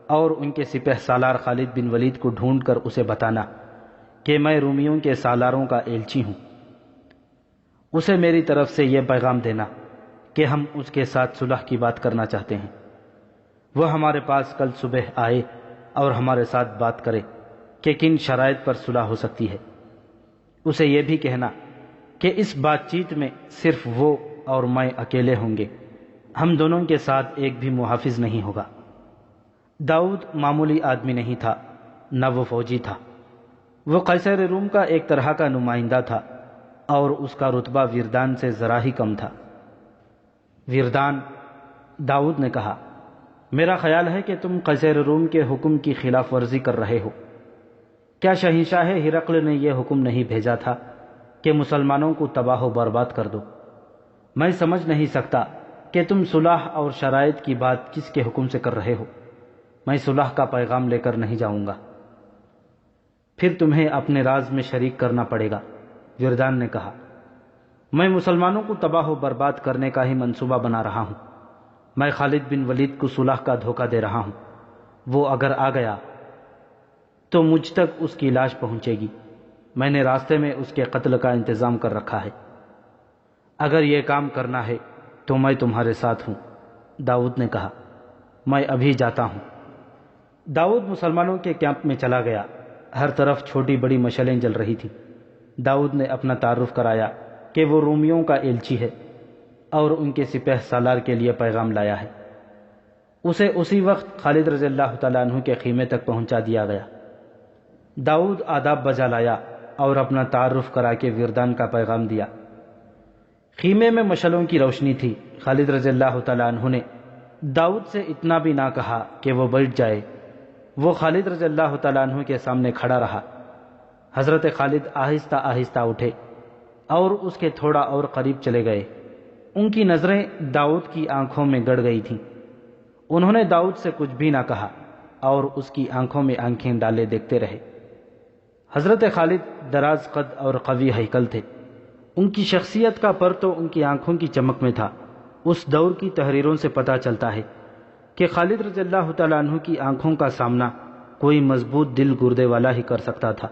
اور ان کے سپہ سالار خالد بن ولید کو ڈھونڈ کر اسے بتانا کہ میں رومیوں کے سالاروں کا ایلچی ہوں۔ اسے میری طرف سے یہ پیغام دینا کہ ہم اس کے ساتھ صلح کی بات کرنا چاہتے ہیں۔ وہ ہمارے پاس کل صبح آئے اور ہمارے ساتھ بات کرے کہ کن شرائط پر صلح ہو سکتی ہے۔ اسے یہ بھی کہنا کہ اس بات چیت میں صرف وہ اور میں اکیلے ہوں گے، ہم دونوں کے ساتھ ایک بھی محافظ نہیں ہوگا۔ داؤد معمولی آدمی نہیں تھا، نہ وہ فوجی تھا، وہ قیصر روم کا ایک طرح کا نمائندہ تھا اور اس کا رتبہ وردان سے ذرا ہی کم تھا۔ وردان، داؤد نے کہا، میرا خیال ہے کہ تم قیصر روم کے حکم کی خلاف ورزی کر رہے ہو۔ کیا شہنشاہ ہرقل نے یہ حکم نہیں بھیجا تھا کہ مسلمانوں کو تباہ و برباد کر دو؟ میں سمجھ نہیں سکتا کہ تم صلح اور شرائط کی بات کس کے حکم سے کر رہے ہو۔ میں صلح کا پیغام لے کر نہیں جاؤں گا، پھر تمہیں اپنے راز میں شریک کرنا پڑے گا۔ وردان نے کہا، میں مسلمانوں کو تباہ و برباد کرنے کا ہی منصوبہ بنا رہا ہوں۔ میں خالد بن ولید کو صلح کا دھوکہ دے رہا ہوں۔ وہ اگر آ گیا تو مجھ تک اس کی لاش پہنچے گی۔ میں نے راستے میں اس کے قتل کا انتظام کر رکھا ہے۔ اگر یہ کام کرنا ہے تو میں تمہارے ساتھ ہوں۔ داؤد نے کہا، میں ابھی جاتا ہوں۔ داؤد مسلمانوں کے کیمپ میں چلا گیا۔ ہر طرف چھوٹی بڑی مشعلیں جل رہی تھیں۔ داؤد نے اپنا تعارف کرایا کہ وہ رومیوں کا ایلچی ہے اور ان کے سپہ سالار کے لیے پیغام لایا ہے۔ اسے اسی وقت خالد رضی اللہ تعالیٰ عنہ کے خیمے تک پہنچا دیا گیا۔ داؤد آداب بجا لایا اور اپنا تعارف کرا کے وردان کا پیغام دیا۔ خیمے میں مشعلوں کی روشنی تھی۔ خالد رضی اللہ تعالیٰ عنہ نے داؤد سے اتنا بھی نہ کہا کہ وہ بیٹھ جائے، وہ خالد رضی اللہ تعالیٰ عنہ کے سامنے کھڑا رہا۔ حضرت خالد آہستہ آہستہ اٹھے اور اس کے تھوڑا اور قریب چلے گئے۔ ان کی نظریں داؤد کی آنکھوں میں گڑ گئی تھیں۔ انہوں نے داؤد سے کچھ بھی نہ کہا اور اس کی آنکھوں میں آنکھیں ڈالے دیکھتے رہے۔ حضرت خالد دراز قد اور قوی ہیکل تھے۔ ان کی شخصیت کا پر تو ان کی آنکھوں کی چمک میں تھا۔ اس دور کی تحریروں سے پتہ چلتا ہے کہ خالد رضی اللہ تعالیٰ عنہ کی آنکھوں کا سامنا کوئی مضبوط دل گردے والا ہی کر سکتا تھا۔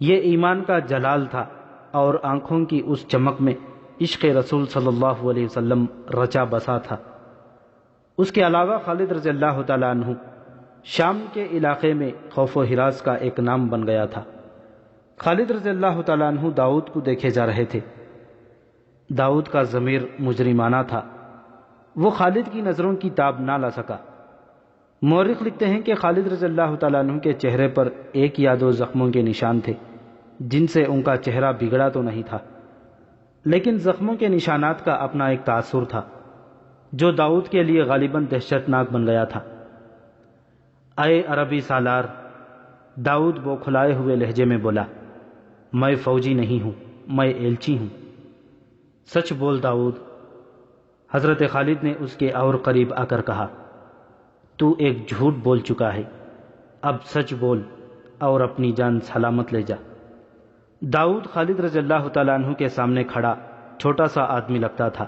یہ ایمان کا جلال تھا اور آنکھوں کی اس چمک میں عشق رسول صلی اللہ علیہ وسلم رچا بسا تھا۔ اس کے علاوہ خالد رضی اللہ تعالیٰ عنہ شام کے علاقے میں خوف و ہراس کا ایک نام بن گیا تھا۔ خالد رضی اللہ تعالیٰ عنہ داؤد کو دیکھے جا رہے تھے۔ داؤد کا ضمیر مجرمانہ تھا، وہ خالد کی نظروں کی تاب نہ لا سکا۔ مورخ لکھتے ہیں کہ خالد رضی اللہ تعالیٰ عنہ کے چہرے پر ایک یا دو زخموں کے نشان تھے جن سے ان کا چہرہ بگڑا تو نہیں تھا، لیکن زخموں کے نشانات کا اپنا ایک تاثر تھا جو داؤد کے لیے غالباً دہشتناک بن گیا تھا۔ اے عربی سالار، داؤد بوکھلائے ہوئے لہجے میں بولا، میں فوجی نہیں ہوں، میں ایلچی ہوں۔ سچ بول داؤد۔ حضرت خالد نے اس کے اور قریب آ کر کہا، تو ایک جھوٹ بول چکا ہے، اب سچ بول اور اپنی جان سلامت لے جا۔ داؤد خالد رضی اللہ تعالیٰ عنہ کے سامنے کھڑا چھوٹا سا آدمی لگتا تھا،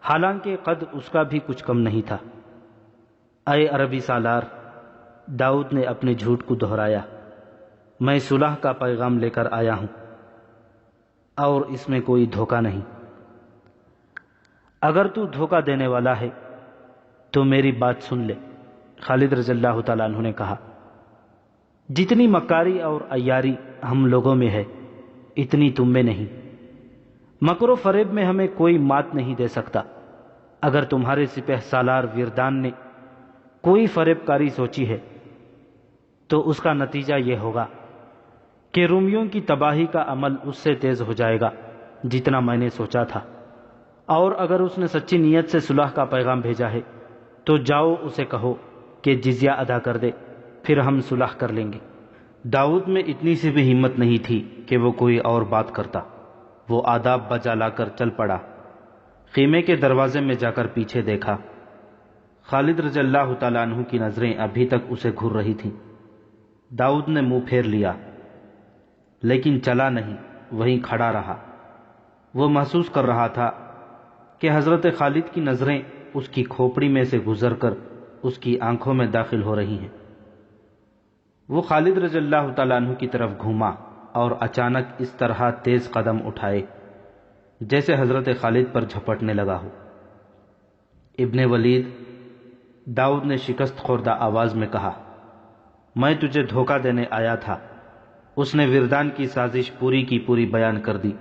حالانکہ قد اس کا بھی کچھ کم نہیں تھا۔ اے عربی سالار، داؤد نے اپنے جھوٹ کو دہرایا، میں صلح کا پیغام لے کر آیا ہوں اور اس میں کوئی دھوکہ نہیں۔ اگر تو دھوکہ دینے والا ہے تو میری بات سن لے۔ خالد رضی اللہ تعالیٰ عنہ نے کہا، جتنی مکاری اور عیاری ہم لوگوں میں ہے اتنی تم میں نہیں۔ مکر و فریب میں ہمیں کوئی مات نہیں دے سکتا۔ اگر تمہارے سپہ سالار وردان نے کوئی فریب کاری سوچی ہے تو اس کا نتیجہ یہ ہوگا کہ رومیوں کی تباہی کا عمل اس سے تیز ہو جائے گا جتنا میں نے سوچا تھا، اور اگر اس نے سچی نیت سے صلح کا پیغام بھیجا ہے تو جاؤ اسے کہو کہ جزیہ ادا کر دے، پھر ہم صلح کر لیں گے۔ داؤد میں اتنی سی بھی ہمت نہیں تھی کہ وہ کوئی اور بات کرتا۔ وہ آداب بجا لا کر چل پڑا۔ خیمے کے دروازے میں جا کر پیچھے دیکھا۔ خالد رضی اللہ تعالیٰ عنہ کی نظریں ابھی تک اسے گھور رہی تھیں۔ داؤد نے منہ پھیر لیا لیکن چلا نہیں، وہیں کھڑا رہا۔ وہ محسوس کر رہا تھا کہ حضرت خالد کی نظریں اس کی کھوپڑی میں سے گزر کر اس کی آنکھوں میں داخل ہو رہی ہیں۔ وہ خالد رضی اللہ تعالیٰ عنہ کی طرف گھوما اور اچانک اس طرح تیز قدم اٹھائے جیسے حضرت خالد پر جھپٹنے لگا ہو۔ ابن ولید، داؤد نے شکست خوردہ آواز میں کہا، میں تجھے دھوکہ دینے آیا تھا۔ اس نے وردان کی سازش پوری کی پوری بیان کر دی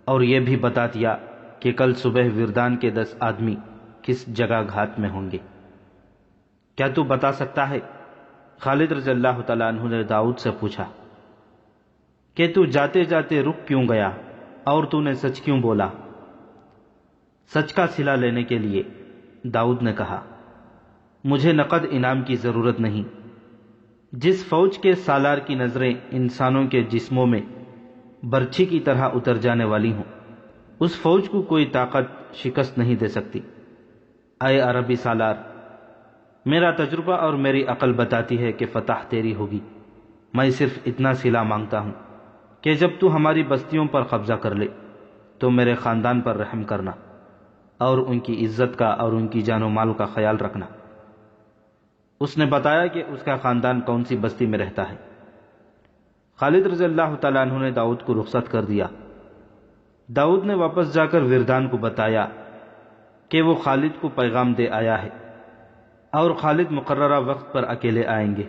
اور یہ بھی بتا دیا کہ کل صبح وردان کے 10 آدمی کس جگہ گھات میں ہوں گے۔ کیا تو بتا سکتا ہے؟ خالد رضی اللہ تعالیٰ عنہ نے داؤد سے پوچھا کہ تو جاتے جاتے رک کیوں گیا اور تو نے سچ کیوں بولا؟ سچ کا صلہ لینے کے لیے، داؤد نے کہا، مجھے نقد انعام کی ضرورت نہیں۔ جس فوج کے سالار کی نظریں انسانوں کے جسموں میں برچھی کی طرح اتر جانے والی ہوں، اس فوج کو کوئی طاقت شکست نہیں دے سکتی۔ اے عربی سالار، میرا تجربہ اور میری عقل بتاتی ہے کہ فتح تیری ہوگی۔ میں صرف اتنا صلہ مانگتا ہوں کہ جب تو ہماری بستیوں پر قبضہ کر لے تو میرے خاندان پر رحم کرنا اور ان کی عزت کا اور ان کی جان و مال کا خیال رکھنا۔ اس نے بتایا کہ اس کا خاندان کون سی بستی میں رہتا ہے۔ خالد رضی اللہ تعالیٰ عنہ نے داؤد کو رخصت کر دیا۔ داؤد نے واپس جا کر وردان کو بتایا کہ وہ خالد کو پیغام دے آیا ہے اور خالد مقررہ وقت پر اکیلے آئیں گے۔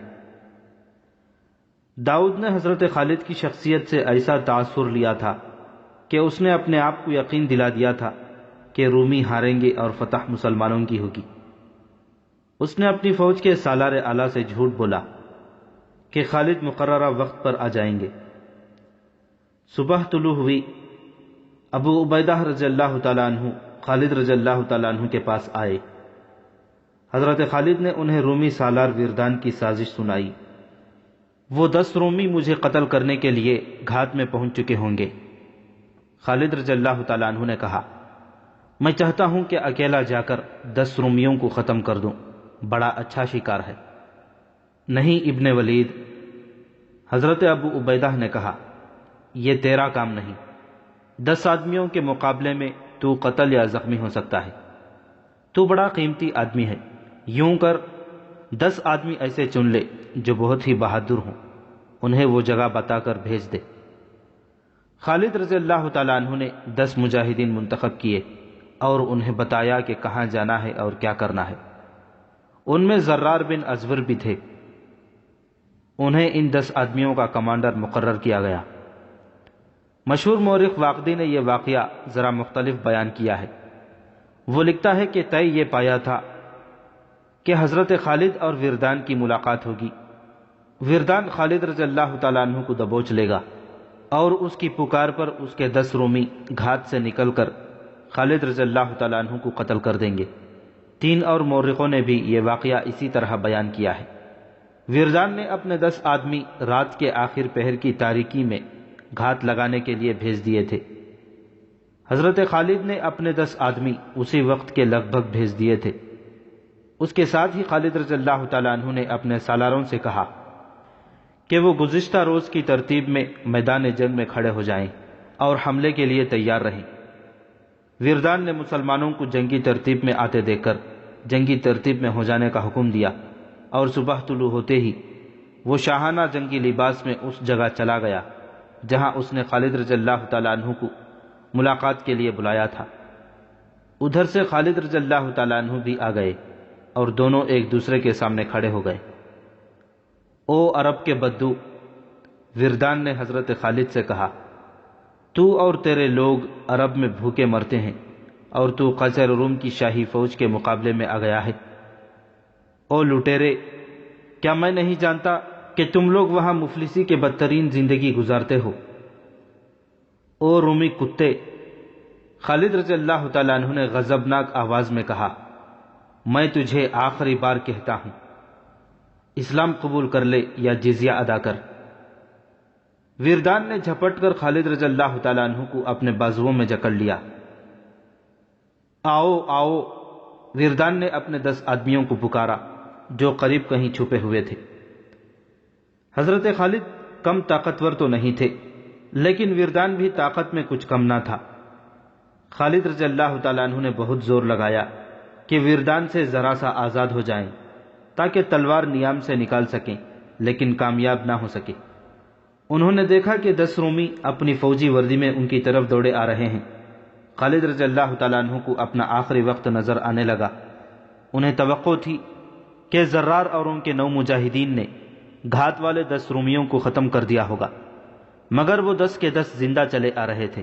داؤد نے حضرت خالد کی شخصیت سے ایسا تاثر لیا تھا کہ اس نے اپنے آپ کو یقین دلا دیا تھا کہ رومی ہاریں گے اور فتح مسلمانوں کی ہوگی۔ اس نے اپنی فوج کے سالار اعلیٰ سے جھوٹ بولا کہ خالد مقررہ وقت پر آ جائیں گے۔ صبح طلوع ہوئی۔ ابو عبیدہ رضی اللہ تعالیٰ عنہ خالد رضی اللہ تعالیٰ عنہ کے پاس آئے۔ حضرت خالد نے انہیں رومی سالار وردان کی سازش سنائی۔ وہ 10 رومی مجھے قتل کرنے کے لیے گھات میں پہنچ چکے ہوں گے۔ خالد رضی اللہ تعالیٰ عنہ نے کہا، میں چاہتا ہوں کہ اکیلا جا کر 10 رومیوں کو ختم کر دوں، بڑا اچھا شکار ہے۔ نہیں ابن ولید، حضرت ابو عبیدہ نے کہا، یہ تیرا کام نہیں۔ 10 آدمیوں کے مقابلے میں تو قتل یا زخمی ہو سکتا ہے۔ تو بڑا قیمتی آدمی ہے، یوں کر 10 آدمی ایسے چن لے جو بہت ہی بہادر ہوں، انہیں وہ جگہ بتا کر بھیج دے۔ خالد رضی اللہ تعالیٰ عنہ نے 10 مجاہدین منتخب کیے اور انہیں بتایا کہ کہاں جانا ہے اور کیا کرنا ہے۔ ان میں زرار بن ازور بھی تھے۔ انہیں ان 10 آدمیوں کا کمانڈر مقرر کیا گیا۔ مشہور مورخ واقدی نے یہ واقعہ ذرا مختلف بیان کیا ہے۔ وہ لکھتا ہے کہ طے یہ پایا تھا کہ حضرت خالد اور وردان کی ملاقات ہوگی۔ وردان خالد رضی اللہ تعالیٰ عنہ کو دبوچ لے گا اور اس کی پکار پر اس کے 10 رومی گھات سے نکل کر خالد رضی اللہ تعالیٰ عنہ کو قتل کر دیں گے۔ 3 اور مورخوں نے بھی یہ واقعہ اسی طرح بیان کیا ہے۔ وردان نے اپنے 10 آدمی رات کے آخر پہر کی تاریکی میں گھات لگانے کے لیے بھیج دیے تھے۔ حضرت خالد نے اپنے 10 آدمی اسی وقت کے لگ بھگ بھیج دیے تھے۔ اس کے ساتھ ہی خالد رضی اللہ تعالیٰ عنہ نے اپنے سالاروں سے کہا کہ وہ گزشتہ روز کی ترتیب میں میدان جنگ میں کھڑے ہو جائیں اور حملے کے لیے تیار رہیں۔ وردان نے مسلمانوں کو جنگی ترتیب میں آتے دیکھ کر جنگی ترتیب میں ہو جانے کا حکم دیا اور صبح طلوع ہوتے ہی وہ شاہانہ جنگی لباس میں اس جگہ چلا گیا جہاں اس نے خالد رضی اللہ تعالیٰ عنہ کو ملاقات کے لیے بلایا تھا۔ ادھر سے خالد رضی اللہ تعالیٰ عنہ بھی آ گئے اور دونوں ایک دوسرے کے سامنے کھڑے ہو گئے۔ او عرب کے بدو، وردان نے حضرت خالد سے کہا، تو اور تیرے لوگ عرب میں بھوکے مرتے ہیں اور تو قیصر روم کی شاہی فوج کے مقابلے میں آ گیا ہے۔ او لٹیرے، کیا میں نہیں جانتا کہ تم لوگ وہاں مفلسی کے بدترین زندگی گزارتے ہو؟ او رومی کتے، خالد رضی اللہ تعالیٰ عنہ نے غضبناک آواز میں کہا، میں تجھے آخری بار کہتا ہوں، اسلام قبول کر لے یا جزیہ ادا کر۔ وردان نے جھپٹ کر خالد رضی اللہ تعالیٰ عنہ کو اپنے بازوؤں میں جکڑ لیا۔ آؤ آؤ، وردان نے اپنے 10 آدمیوں کو پکارا جو قریب کہیں چھپے ہوئے تھے۔ حضرت خالد کم طاقتور تو نہیں تھے، لیکن وردان بھی طاقت میں کچھ کم نہ تھا۔ خالد رضی اللہ تعالیٰ عنہ نے بہت زور لگایا کہ وردان سے ذرا سا آزاد ہو جائیں تاکہ تلوار نیام سے نکال سکیں، لیکن کامیاب نہ ہو سکے۔ انہوں نے دیکھا کہ 10 رومی اپنی فوجی وردی میں ان کی طرف دوڑے آ رہے ہیں۔ خالد رضی اللہ تعالیٰ عنہ کو اپنا آخری وقت نظر آنے لگا۔ انہیں توقع تھی کہ زرار اور ان کے 9 مجاہدین نے گھات والے 10 رومیوں کو ختم کر دیا ہوگا، مگر وہ 10 کے 10 زندہ چلے آ رہے تھے۔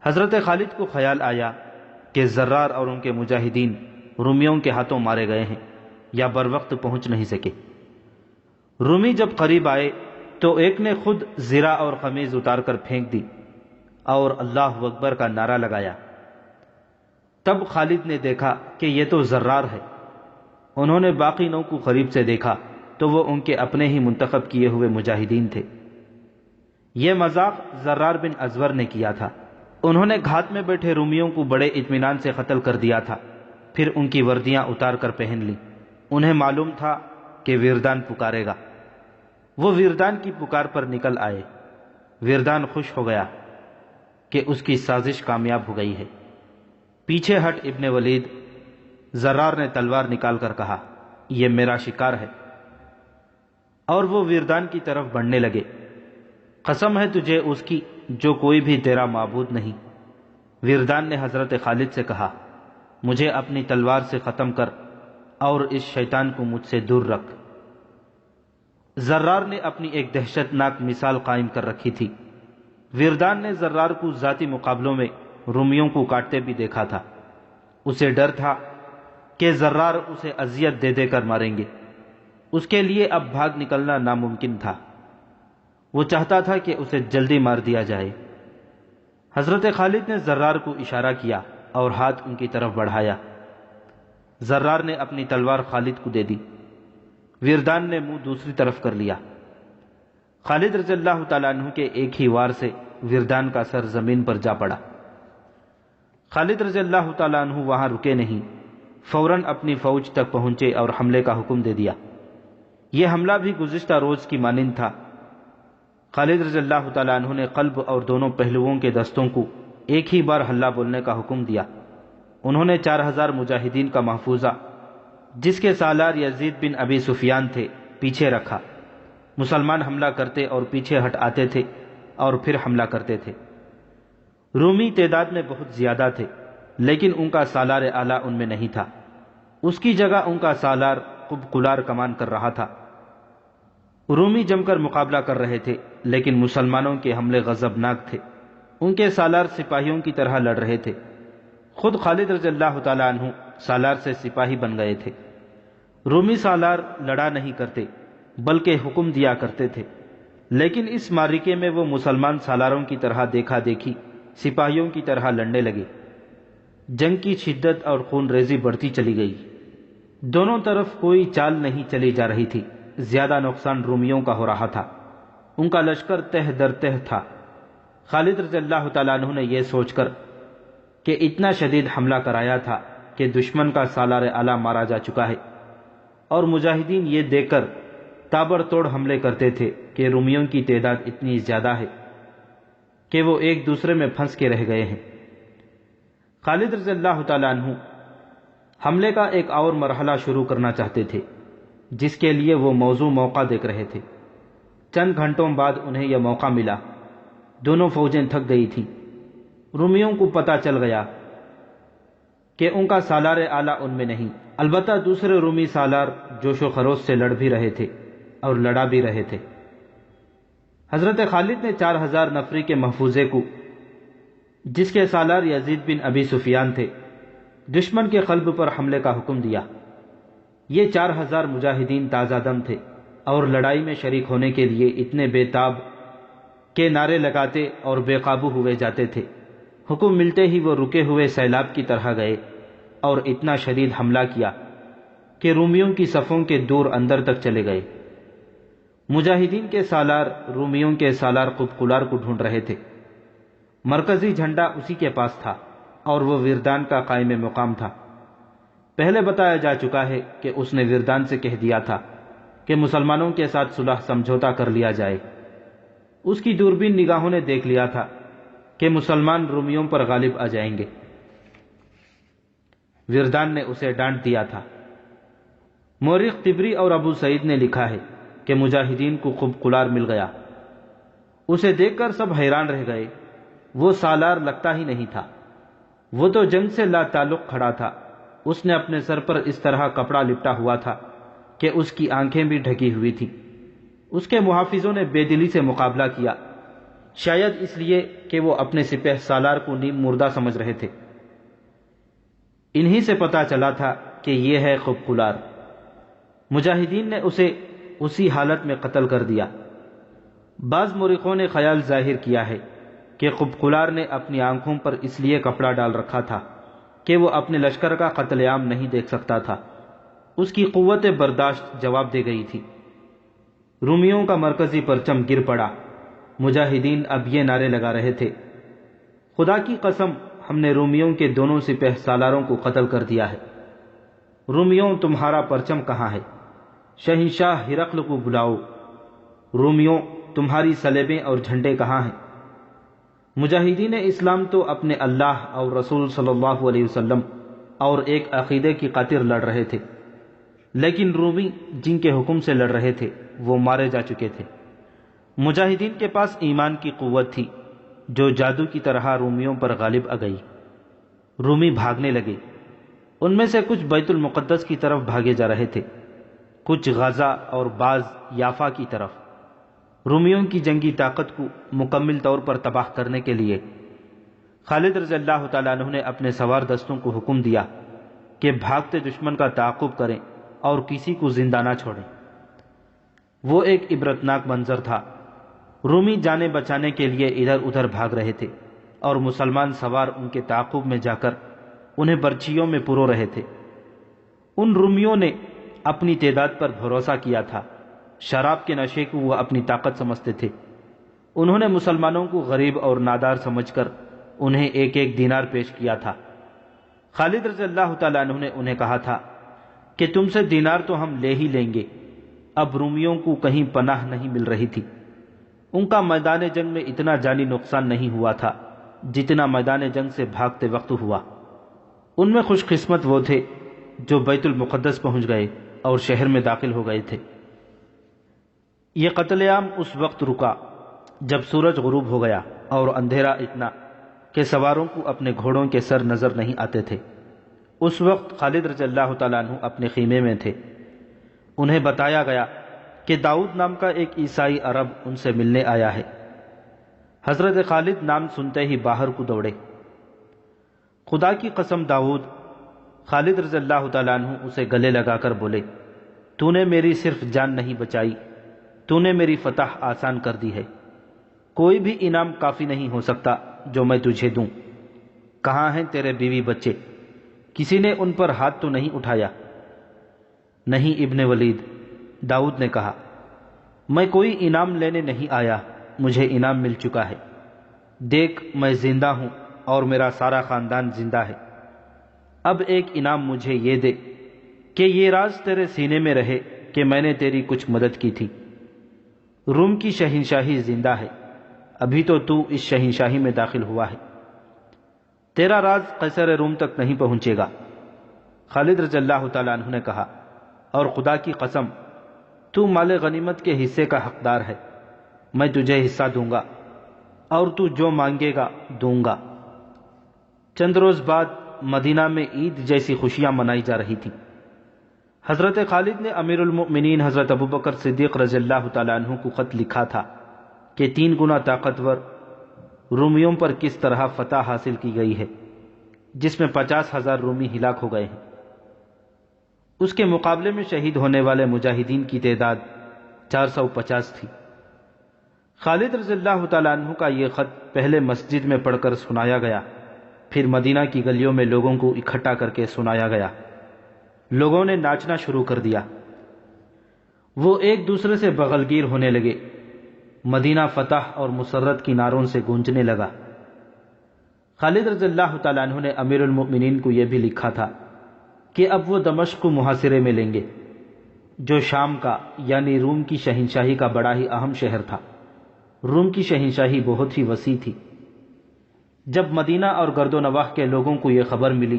حضرت خالد کو خیال آیا کہ زرار اور ان کے مجاہدین رومیوں کے ہاتھوں مارے گئے ہیں یا بر وقت پہنچ نہیں سکے۔ رومی جب قریب آئے تو ایک نے خود زرہ اور قمیض اتار کر پھینک دی اور اللہ اکبر کا نعرہ لگایا۔ تب خالد نے دیکھا کہ یہ تو زرار ہے۔ انہوں نے باقی 9 کو قریب سے دیکھا تو وہ ان کے اپنے ہی منتخب کیے ہوئے مجاہدین تھے۔ یہ مذاق زرار بن ازور نے کیا تھا۔ انہوں نے گھات میں بیٹھے رومیوں کو بڑے اطمینان سے قتل کر دیا تھا، پھر ان کی وردیاں اتار کر پہن لیں۔ انہیں معلوم تھا کہ وردان پکارے گا۔ وہ وردان کی پکار پر نکل آئے۔ وردان خوش ہو گیا کہ اس کی سازش کامیاب ہو گئی ہے۔ پیچھے ہٹ ابن ولید، زرار نے تلوار نکال کر کہا، یہ میرا شکار ہے، اور وہ وردان کی طرف بڑھنے لگے۔ قسم ہے تجھے اس کی جو کوئی بھی تیرا معبود نہیں۔ وردان نے حضرت خالد سے کہا، مجھے اپنی تلوار سے ختم کر اور اس شیطان کو مجھ سے دور رکھ۔ زرار نے اپنی ایک دہشت ناک مثال قائم کر رکھی تھی۔ وردان نے زرار کو ذاتی مقابلوں میں رومیوں کو کاٹتے بھی دیکھا تھا۔ اسے ڈر تھا کہ زرار اسے اذیت دے دے کر ماریں گے۔ اس کے لیے اب بھاگ نکلنا ناممکن تھا۔ وہ چاہتا تھا کہ اسے جلدی مار دیا جائے۔ حضرت خالد نے زرار کو اشارہ کیا اور ہاتھ ان کی طرف بڑھایا۔ زرار نے اپنی تلوار خالد کو دے دی۔ وردان نے منہ دوسری طرف کر لیا۔ خالد رضی اللہ تعالیٰ عنہ کے ایک ہی وار سے وردان کا سر زمین پر جا پڑا۔ خالد رضی اللہ تعالیٰ عنہ وہاں رکے نہیں، فوراً اپنی فوج تک پہنچے اور حملے کا حکم دے دیا۔ یہ حملہ بھی گزشتہ روز کی مانند تھا۔ خالد رضی اللہ تعالیٰ عنہ نے قلب اور دونوں پہلوؤں کے دستوں کو ایک ہی بار حلہ بولنے کا حکم دیا۔ انہوں نے 4000 مجاہدین کا محفوظہ، جس کے سالار یزید بن ابی سفیان تھے، پیچھے رکھا۔ مسلمان حملہ کرتے اور پیچھے ہٹ آتے تھے اور پھر حملہ کرتے تھے۔ رومی تعداد میں بہت زیادہ تھے، لیکن ان کا سالار اعلیٰ ان میں نہیں تھا۔ اس کی جگہ ان کا سالار قبقلار کمان کر رہا تھا۔ رومی جم کر مقابلہ کر رہے تھے، لیکن مسلمانوں کے حملے غضبناک تھے۔ ان کے سالار سپاہیوں کی طرح لڑ رہے تھے۔ خود خالد رضی اللہ تعالیٰ عنہ سالار سے سپاہی بن گئے تھے۔ رومی سالار لڑا نہیں کرتے بلکہ حکم دیا کرتے تھے، لیکن اس معرکے میں وہ مسلمان سالاروں کی طرح دیکھا دیکھی سپاہیوں کی طرح لڑنے لگے۔ جنگ کی شدت اور خون ریزی بڑھتی چلی گئی۔ دونوں طرف کوئی چال نہیں چلی جا رہی تھی۔ زیادہ نقصان رومیوں کا ہو رہا تھا۔ ان کا لشکر تہ در تہ تھا۔ خالد رضی اللہ تعالیٰ عنہ نے یہ سوچ کر کہ اتنا شدید حملہ کرایا تھا کہ دشمن کا سالار اعلیٰ مارا جا چکا ہے، اور مجاہدین یہ دیکھ کر تابڑ توڑ حملے کرتے تھے کہ رومیوں کی تعداد اتنی زیادہ ہے کہ وہ ایک دوسرے میں پھنس کے رہ گئے ہیں۔ خالد رضی اللہ تعالیٰ عنہ حملے کا ایک اور مرحلہ شروع کرنا چاہتے تھے، جس کے لیے وہ موزوں موقع دیکھ رہے تھے۔ چند گھنٹوں بعد انہیں یہ موقع ملا۔ دونوں فوجیں تھک گئی تھیں۔ رومیوں کو پتہ چل گیا کہ ان کا سالار اعلیٰ ان میں نہیں، البتہ دوسرے رومی سالار جوش و خروش سے لڑ بھی رہے تھے اور لڑا بھی رہے تھے۔ حضرت خالد نے 4000 نفری کے محفوظے کو، جس کے سالار یزید بن ابی سفیان تھے، دشمن کے قلب پر حملے کا حکم دیا۔ یہ 4000 مجاہدین تازہ دم تھے اور لڑائی میں شریک ہونے کے لیے اتنے بے تاب کے نعرے لگاتے اور بے قابو ہوئے جاتے تھے۔ حکم ملتے ہی وہ رکے ہوئے سیلاب کی طرح گئے اور اتنا شدید حملہ کیا کہ رومیوں کی صفوں کے دور اندر تک چلے گئے۔ مجاہدین کے سالار رومیوں کے سالار قبقلار کو ڈھونڈ رہے تھے۔ مرکزی جھنڈا اسی کے پاس تھا اور وہ وردان کا قائم مقام تھا۔ پہلے بتایا جا چکا ہے کہ اس نے وردان سے کہہ دیا تھا کہ مسلمانوں کے ساتھ صلح سمجھوتا کر لیا جائے۔ اس کی دوربین نگاہوں نے دیکھ لیا تھا کہ مسلمان رومیوں پر غالب آ جائیں گے۔ وردان نے اسے ڈانٹ دیا تھا۔ مورخ طبری اور ابو سعید نے لکھا ہے کہ مجاہدین کو قبقلار مل گیا۔ اسے دیکھ کر سب حیران رہ گئے۔ وہ سالار لگتا ہی نہیں تھا، وہ تو جنگ سے لا تعلق کھڑا تھا۔ اس نے اپنے سر پر اس طرح کپڑا لپٹا ہوا تھا کہ اس کی آنکھیں بھی ڈھکی ہوئی تھیں۔ اس کے محافظوں نے بے دلی سے مقابلہ کیا، شاید اس لیے کہ وہ اپنے سپہ سالار کو نیم مردہ سمجھ رہے تھے۔ انہی سے پتا چلا تھا کہ یہ ہے قبقلار۔ مجاہدین نے اسے اسی حالت میں قتل کر دیا۔ بعض مورخوں نے خیال ظاہر کیا ہے کہ قبقلار نے اپنی آنکھوں پر اس لیے کپڑا ڈال رکھا تھا کہ وہ اپنے لشکر کا قتل عام نہیں دیکھ سکتا تھا۔ اس کی قوت برداشت جواب دے گئی تھی۔ رومیوں کا مرکزی پرچم گر پڑا۔ مجاہدین اب یہ نعرے لگا رہے تھے، خدا کی قسم ہم نے رومیوں کے دونوں سپہ سالاروں کو قتل کر دیا ہے۔ رومیوں تمہارا پرچم کہاں ہے؟ شہنشاہ ہرقل کو بلاؤ۔ رومیوں تمہاری صلیبیں اور جھنڈے کہاں ہیں؟ مجاہدین اسلام تو اپنے اللہ اور رسول صلی اللہ علیہ وسلم اور ایک عقیدے کی خاطر لڑ رہے تھے، لیکن رومی جن کے حکم سے لڑ رہے تھے وہ مارے جا چکے تھے۔ مجاہدین کے پاس ایمان کی قوت تھی جو جادو کی طرح رومیوں پر غالب آ گئی۔ رومی بھاگنے لگے۔ ان میں سے کچھ بیت المقدس کی طرف بھاگے جا رہے تھے، کچھ غزہ اور بعض یافا کی طرف۔ رومیوں کی جنگی طاقت کو مکمل طور پر تباہ کرنے کے لیے خالد رضی اللہ تعالیٰ عنہ نے اپنے سوار دستوں کو حکم دیا کہ بھاگتے دشمن کا تعاقب کریں اور کسی کو زندہ نہ چھوڑیں۔ وہ ایک عبرتناک منظر تھا۔ رومی جانیں بچانے کے لیے ادھر ادھر بھاگ رہے تھے اور مسلمان سوار ان کے تعاقب میں جا کر انہیں برچھیوں میں پرو رہے تھے۔ ان رومیوں نے اپنی تعداد پر بھروسہ کیا تھا، شراب کے نشے کو وہ اپنی طاقت سمجھتے تھے۔ انہوں نے مسلمانوں کو غریب اور نادار سمجھ کر انہیں ایک ایک دینار پیش کیا تھا۔ خالد رضی اللہ تعالیٰ عنہ نے انہیں کہا تھا کہ تم سے دینار تو ہم لے ہی لیں گے۔ اب رومیوں کو کہیں پناہ نہیں مل رہی تھی۔ ان کا میدان جنگ میں اتنا جانی نقصان نہیں ہوا تھا جتنا میدان جنگ سے بھاگتے وقت ہوا۔ ان میں خوش قسمت وہ تھے جو بیت المقدس پہنچ گئے اور شہر میں داخل ہو گئے تھے۔ یہ قتل عام اس وقت رکا جب سورج غروب ہو گیا اور اندھیرا اتنا کہ سواروں کو اپنے گھوڑوں کے سر نظر نہیں آتے تھے۔ اس وقت خالد رضی اللہ تعالیٰ عنہ اپنے خیمے میں تھے۔ انہیں بتایا گیا کہ داؤد نام کا ایک عیسائی عرب ان سے ملنے آیا ہے۔ حضرت خالد نام سنتے ہی باہر کو دوڑے۔ خدا کی قسم داؤد، خالد رضی اللہ تعالیٰ عنہ اسے گلے لگا کر بولے، تو نے میری صرف جان نہیں بچائی، تو نے میری فتح آسان کر دی ہے۔ کوئی بھی انعام کافی نہیں ہو سکتا جو میں تجھے دوں۔ کہاں ہیں تیرے بیوی بچے؟ کسی نے ان پر ہاتھ تو نہیں اٹھایا؟ نہیں ابن ولید، داؤد نے کہا، میں کوئی انعام لینے نہیں آیا، مجھے انعام مل چکا ہے۔ دیکھ میں زندہ ہوں اور میرا سارا خاندان زندہ ہے۔ اب ایک انعام مجھے یہ دے کہ یہ راز تیرے سینے میں رہے کہ میں نے تیری کچھ مدد کی تھی۔ روم کی شہنشاہی زندہ ہے، ابھی تو اس شہنشاہی میں داخل ہوا ہے، تیرا راز قیصر روم تک نہیں پہنچے گا۔ خالد رضی اللہ تعالیٰ عنہ نے کہا، اور خدا کی قسم تو مال غنیمت کے حصے کا حقدار ہے، میں تجھے حصہ دوں گا اور تو جو مانگے گا دوں گا۔ چند روز بعد مدینہ میں عید جیسی خوشیاں منائی جا رہی تھیں۔ حضرت خالد نے امیر المؤمنین حضرت ابوبکر صدیق رضی اللہ تعالیٰ عنہ کو خط لکھا تھا کہ 3 گنا طاقتور رومیوں پر کس طرح فتح حاصل کی گئی ہے، جس میں 50,000 رومی ہلاک ہو گئے ہیں۔ اس کے مقابلے میں شہید ہونے والے مجاہدین کی تعداد 450 تھی۔ خالد رضی اللہ تعالیٰ عنہ کا یہ خط پہلے مسجد میں پڑھ کر سنایا گیا، پھر مدینہ کی گلیوں میں لوگوں کو اکٹھا کر کے سنایا گیا۔ لوگوں نے ناچنا شروع کر دیا، وہ ایک دوسرے سے بغلگیر ہونے لگے۔ مدینہ فتح اور مسرت کی نعروں سے گونجنے لگا۔ خالد رضی اللہ تعالیٰ عنہ نے امیر المؤمنین کو یہ بھی لکھا تھا کہ اب وہ دمشق کو محاصرے میں لیں گے، جو شام کا یعنی روم کی شہنشاہی کا بڑا ہی اہم شہر تھا۔ روم کی شہنشاہی بہت ہی وسیع تھی۔ جب مدینہ اور گرد و نواح کے لوگوں کو یہ خبر ملی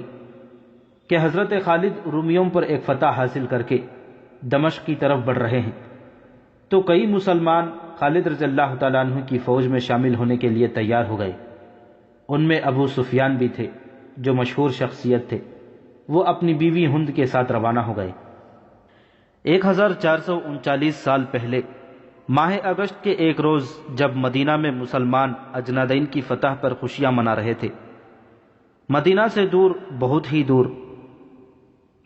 کہ حضرت خالد رومیوں پر ایک فتح حاصل کر کے دمشق کی طرف بڑھ رہے ہیں، تو کئی مسلمان خالد رضی اللہ تعالیٰ عنہ کی فوج میں شامل ہونے کے لیے تیار ہو گئے۔ ان میں ابو سفیان بھی تھے، جو مشہور شخصیت تھے۔ وہ اپنی بیوی ہند کے ساتھ روانہ ہو گئے۔ 1439 سال پہلے ماہ اگست کے ایک روز، جب مدینہ میں مسلمان اجنادین کی فتح پر خوشیاں منا رہے تھے، مدینہ سے دور، بہت ہی دور،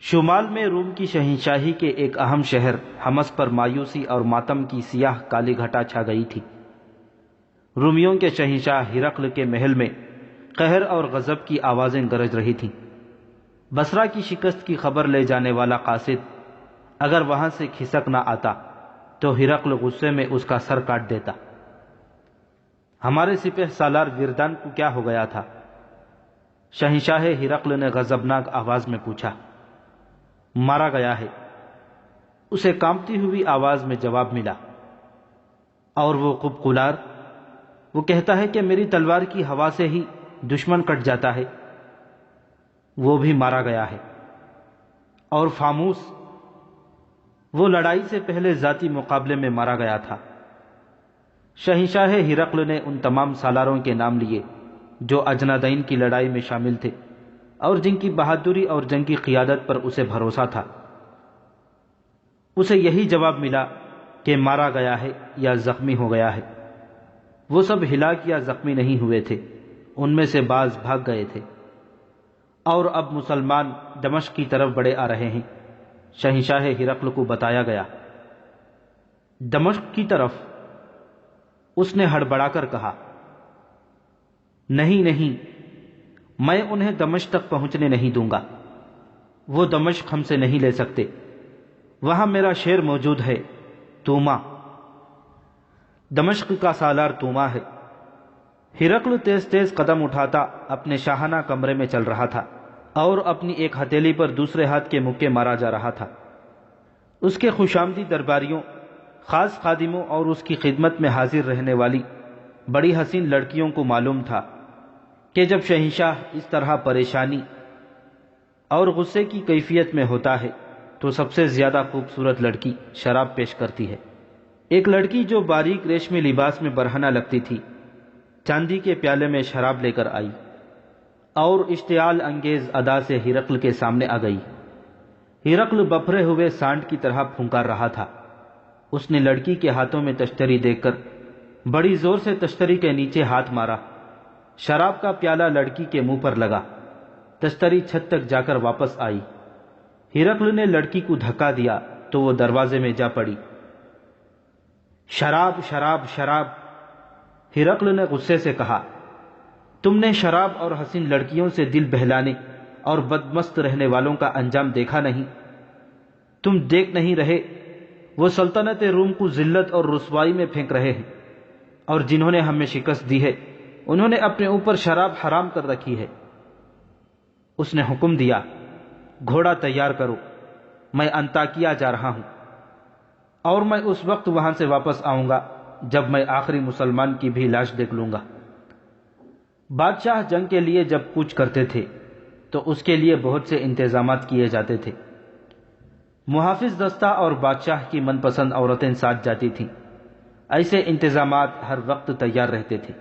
شمال میں روم کی شہنشاہی کے ایک اہم شہر حمص پر مایوسی اور ماتم کی سیاہ کالی گھٹا چھا گئی تھی۔ رومیوں کے شہنشاہ ہرقل کے محل میں قہر اور غضب کی آوازیں گرج رہی تھیں۔ بصرہ کی شکست کی خبر لے جانے والا قاصد اگر وہاں سے کھسک نہ آتا تو ہرقل غصے میں اس کا سر کاٹ دیتا۔ ہمارے سپہ سالار وردان کو کیا ہو گیا تھا؟ شہنشاہ ہرقل نے غضبناک آواز میں پوچھا۔ مارا گیا ہے، اسے کانپتی ہوئی آواز میں جواب ملا۔ اور وہ قبقلار، وہ کہتا ہے کہ میری تلوار کی ہوا سے ہی دشمن کٹ جاتا ہے، وہ بھی مارا گیا ہے۔ اور فاموس، وہ لڑائی سے پہلے ذاتی مقابلے میں مارا گیا تھا۔ شہنشاہ ہرقل نے ان تمام سالاروں کے نام لیے جو اجنادین کی لڑائی میں شامل تھے اور جن کی بہادری اور جنگی قیادت پر اسے بھروسہ تھا۔ اسے یہی جواب ملا کہ مارا گیا ہے یا زخمی ہو گیا ہے۔ وہ سب ہلاک یا زخمی نہیں ہوئے تھے، ان میں سے بعض بھاگ گئے تھے۔ اور اب مسلمان دمشق کی طرف بڑھے آ رہے ہیں، شہنشاہ ہرقل کو بتایا گیا۔ دمشق کی طرف؟ اس نے ہڑبڑا کر کہا، نہیں نہیں، میں انہیں دمشق تک پہنچنے نہیں دوں گا۔ وہ دمشق ہم سے نہیں لے سکتے، وہاں میرا شیر موجود ہے، توما۔ دمشق کا سالار توما ہے۔ ہرقل تیز تیز قدم اٹھاتا اپنے شاہانہ کمرے میں چل رہا تھا اور اپنی ایک ہتھیلی پر دوسرے ہاتھ کے مکے مارا جا رہا تھا۔ اس کے خوشامدی درباریوں، خاص خادموں اور اس کی خدمت میں حاضر رہنے والی بڑی حسین لڑکیوں کو معلوم تھا کہ جب شہنشاہ اس طرح پریشانی اور غصے کی کیفیت میں ہوتا ہے تو سب سے زیادہ خوبصورت لڑکی شراب پیش کرتی ہے۔ ایک لڑکی جو باریک ریشمی لباس میں برہنہ لگتی تھی، چاندی کے پیالے میں شراب لے کر آئی اور اشتعال انگیز ادا سے ہرقل کے سامنے آ گئی۔ ہرقل بپھرے ہوئے سانڈ کی طرح پھنکار رہا تھا۔ اس نے لڑکی کے ہاتھوں میں تشتری دیکھ کر بڑی زور سے تشتری کے نیچے ہاتھ مارا۔ شراب کا پیالہ لڑکی کے منہ پر لگا۔ تشتری چھت تک جا کر واپس آئی۔ ہرقل نے لڑکی کو دھکا دیا تو وہ دروازے میں جا پڑی۔ شراب شراب شراب، ہرقل نے غصے سے کہا، تم نے شراب اور حسین لڑکیوں سے دل بہلانے اور بدمست رہنے والوں کا انجام دیکھا نہیں؟ تم دیکھ نہیں رہے وہ سلطنت روم کو ذلت اور رسوائی میں پھینک رہے ہیں، اور جنہوں نے ہمیں شکست دی ہے انہوں نے اپنے اوپر شراب حرام کر رکھی ہے۔ اس نے حکم دیا، گھوڑا تیار کرو، میں انطاکیہ جا رہا ہوں، اور میں اس وقت وہاں سے واپس آؤں گا جب میں آخری مسلمان کی بھی لاش دیکھ لوں گا۔ بادشاہ جنگ کے لیے جب کوچ کرتے تھے تو اس کے لیے بہت سے انتظامات کیے جاتے تھے۔ محافظ دستہ اور بادشاہ کی من پسند عورتیں ساتھ جاتی تھیں۔ ایسے انتظامات ہر وقت تیار رہتے تھے۔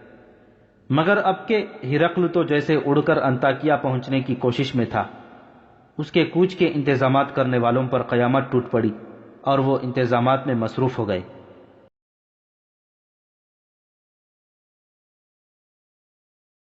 مگر اب کہ ہرقل تو جیسے اڑ کر انطاکیہ پہنچنے کی کوشش میں تھا، اس کے کوچ کے انتظامات کرنے والوں پر قیامت ٹوٹ پڑی اور وہ انتظامات میں مصروف ہو گئے۔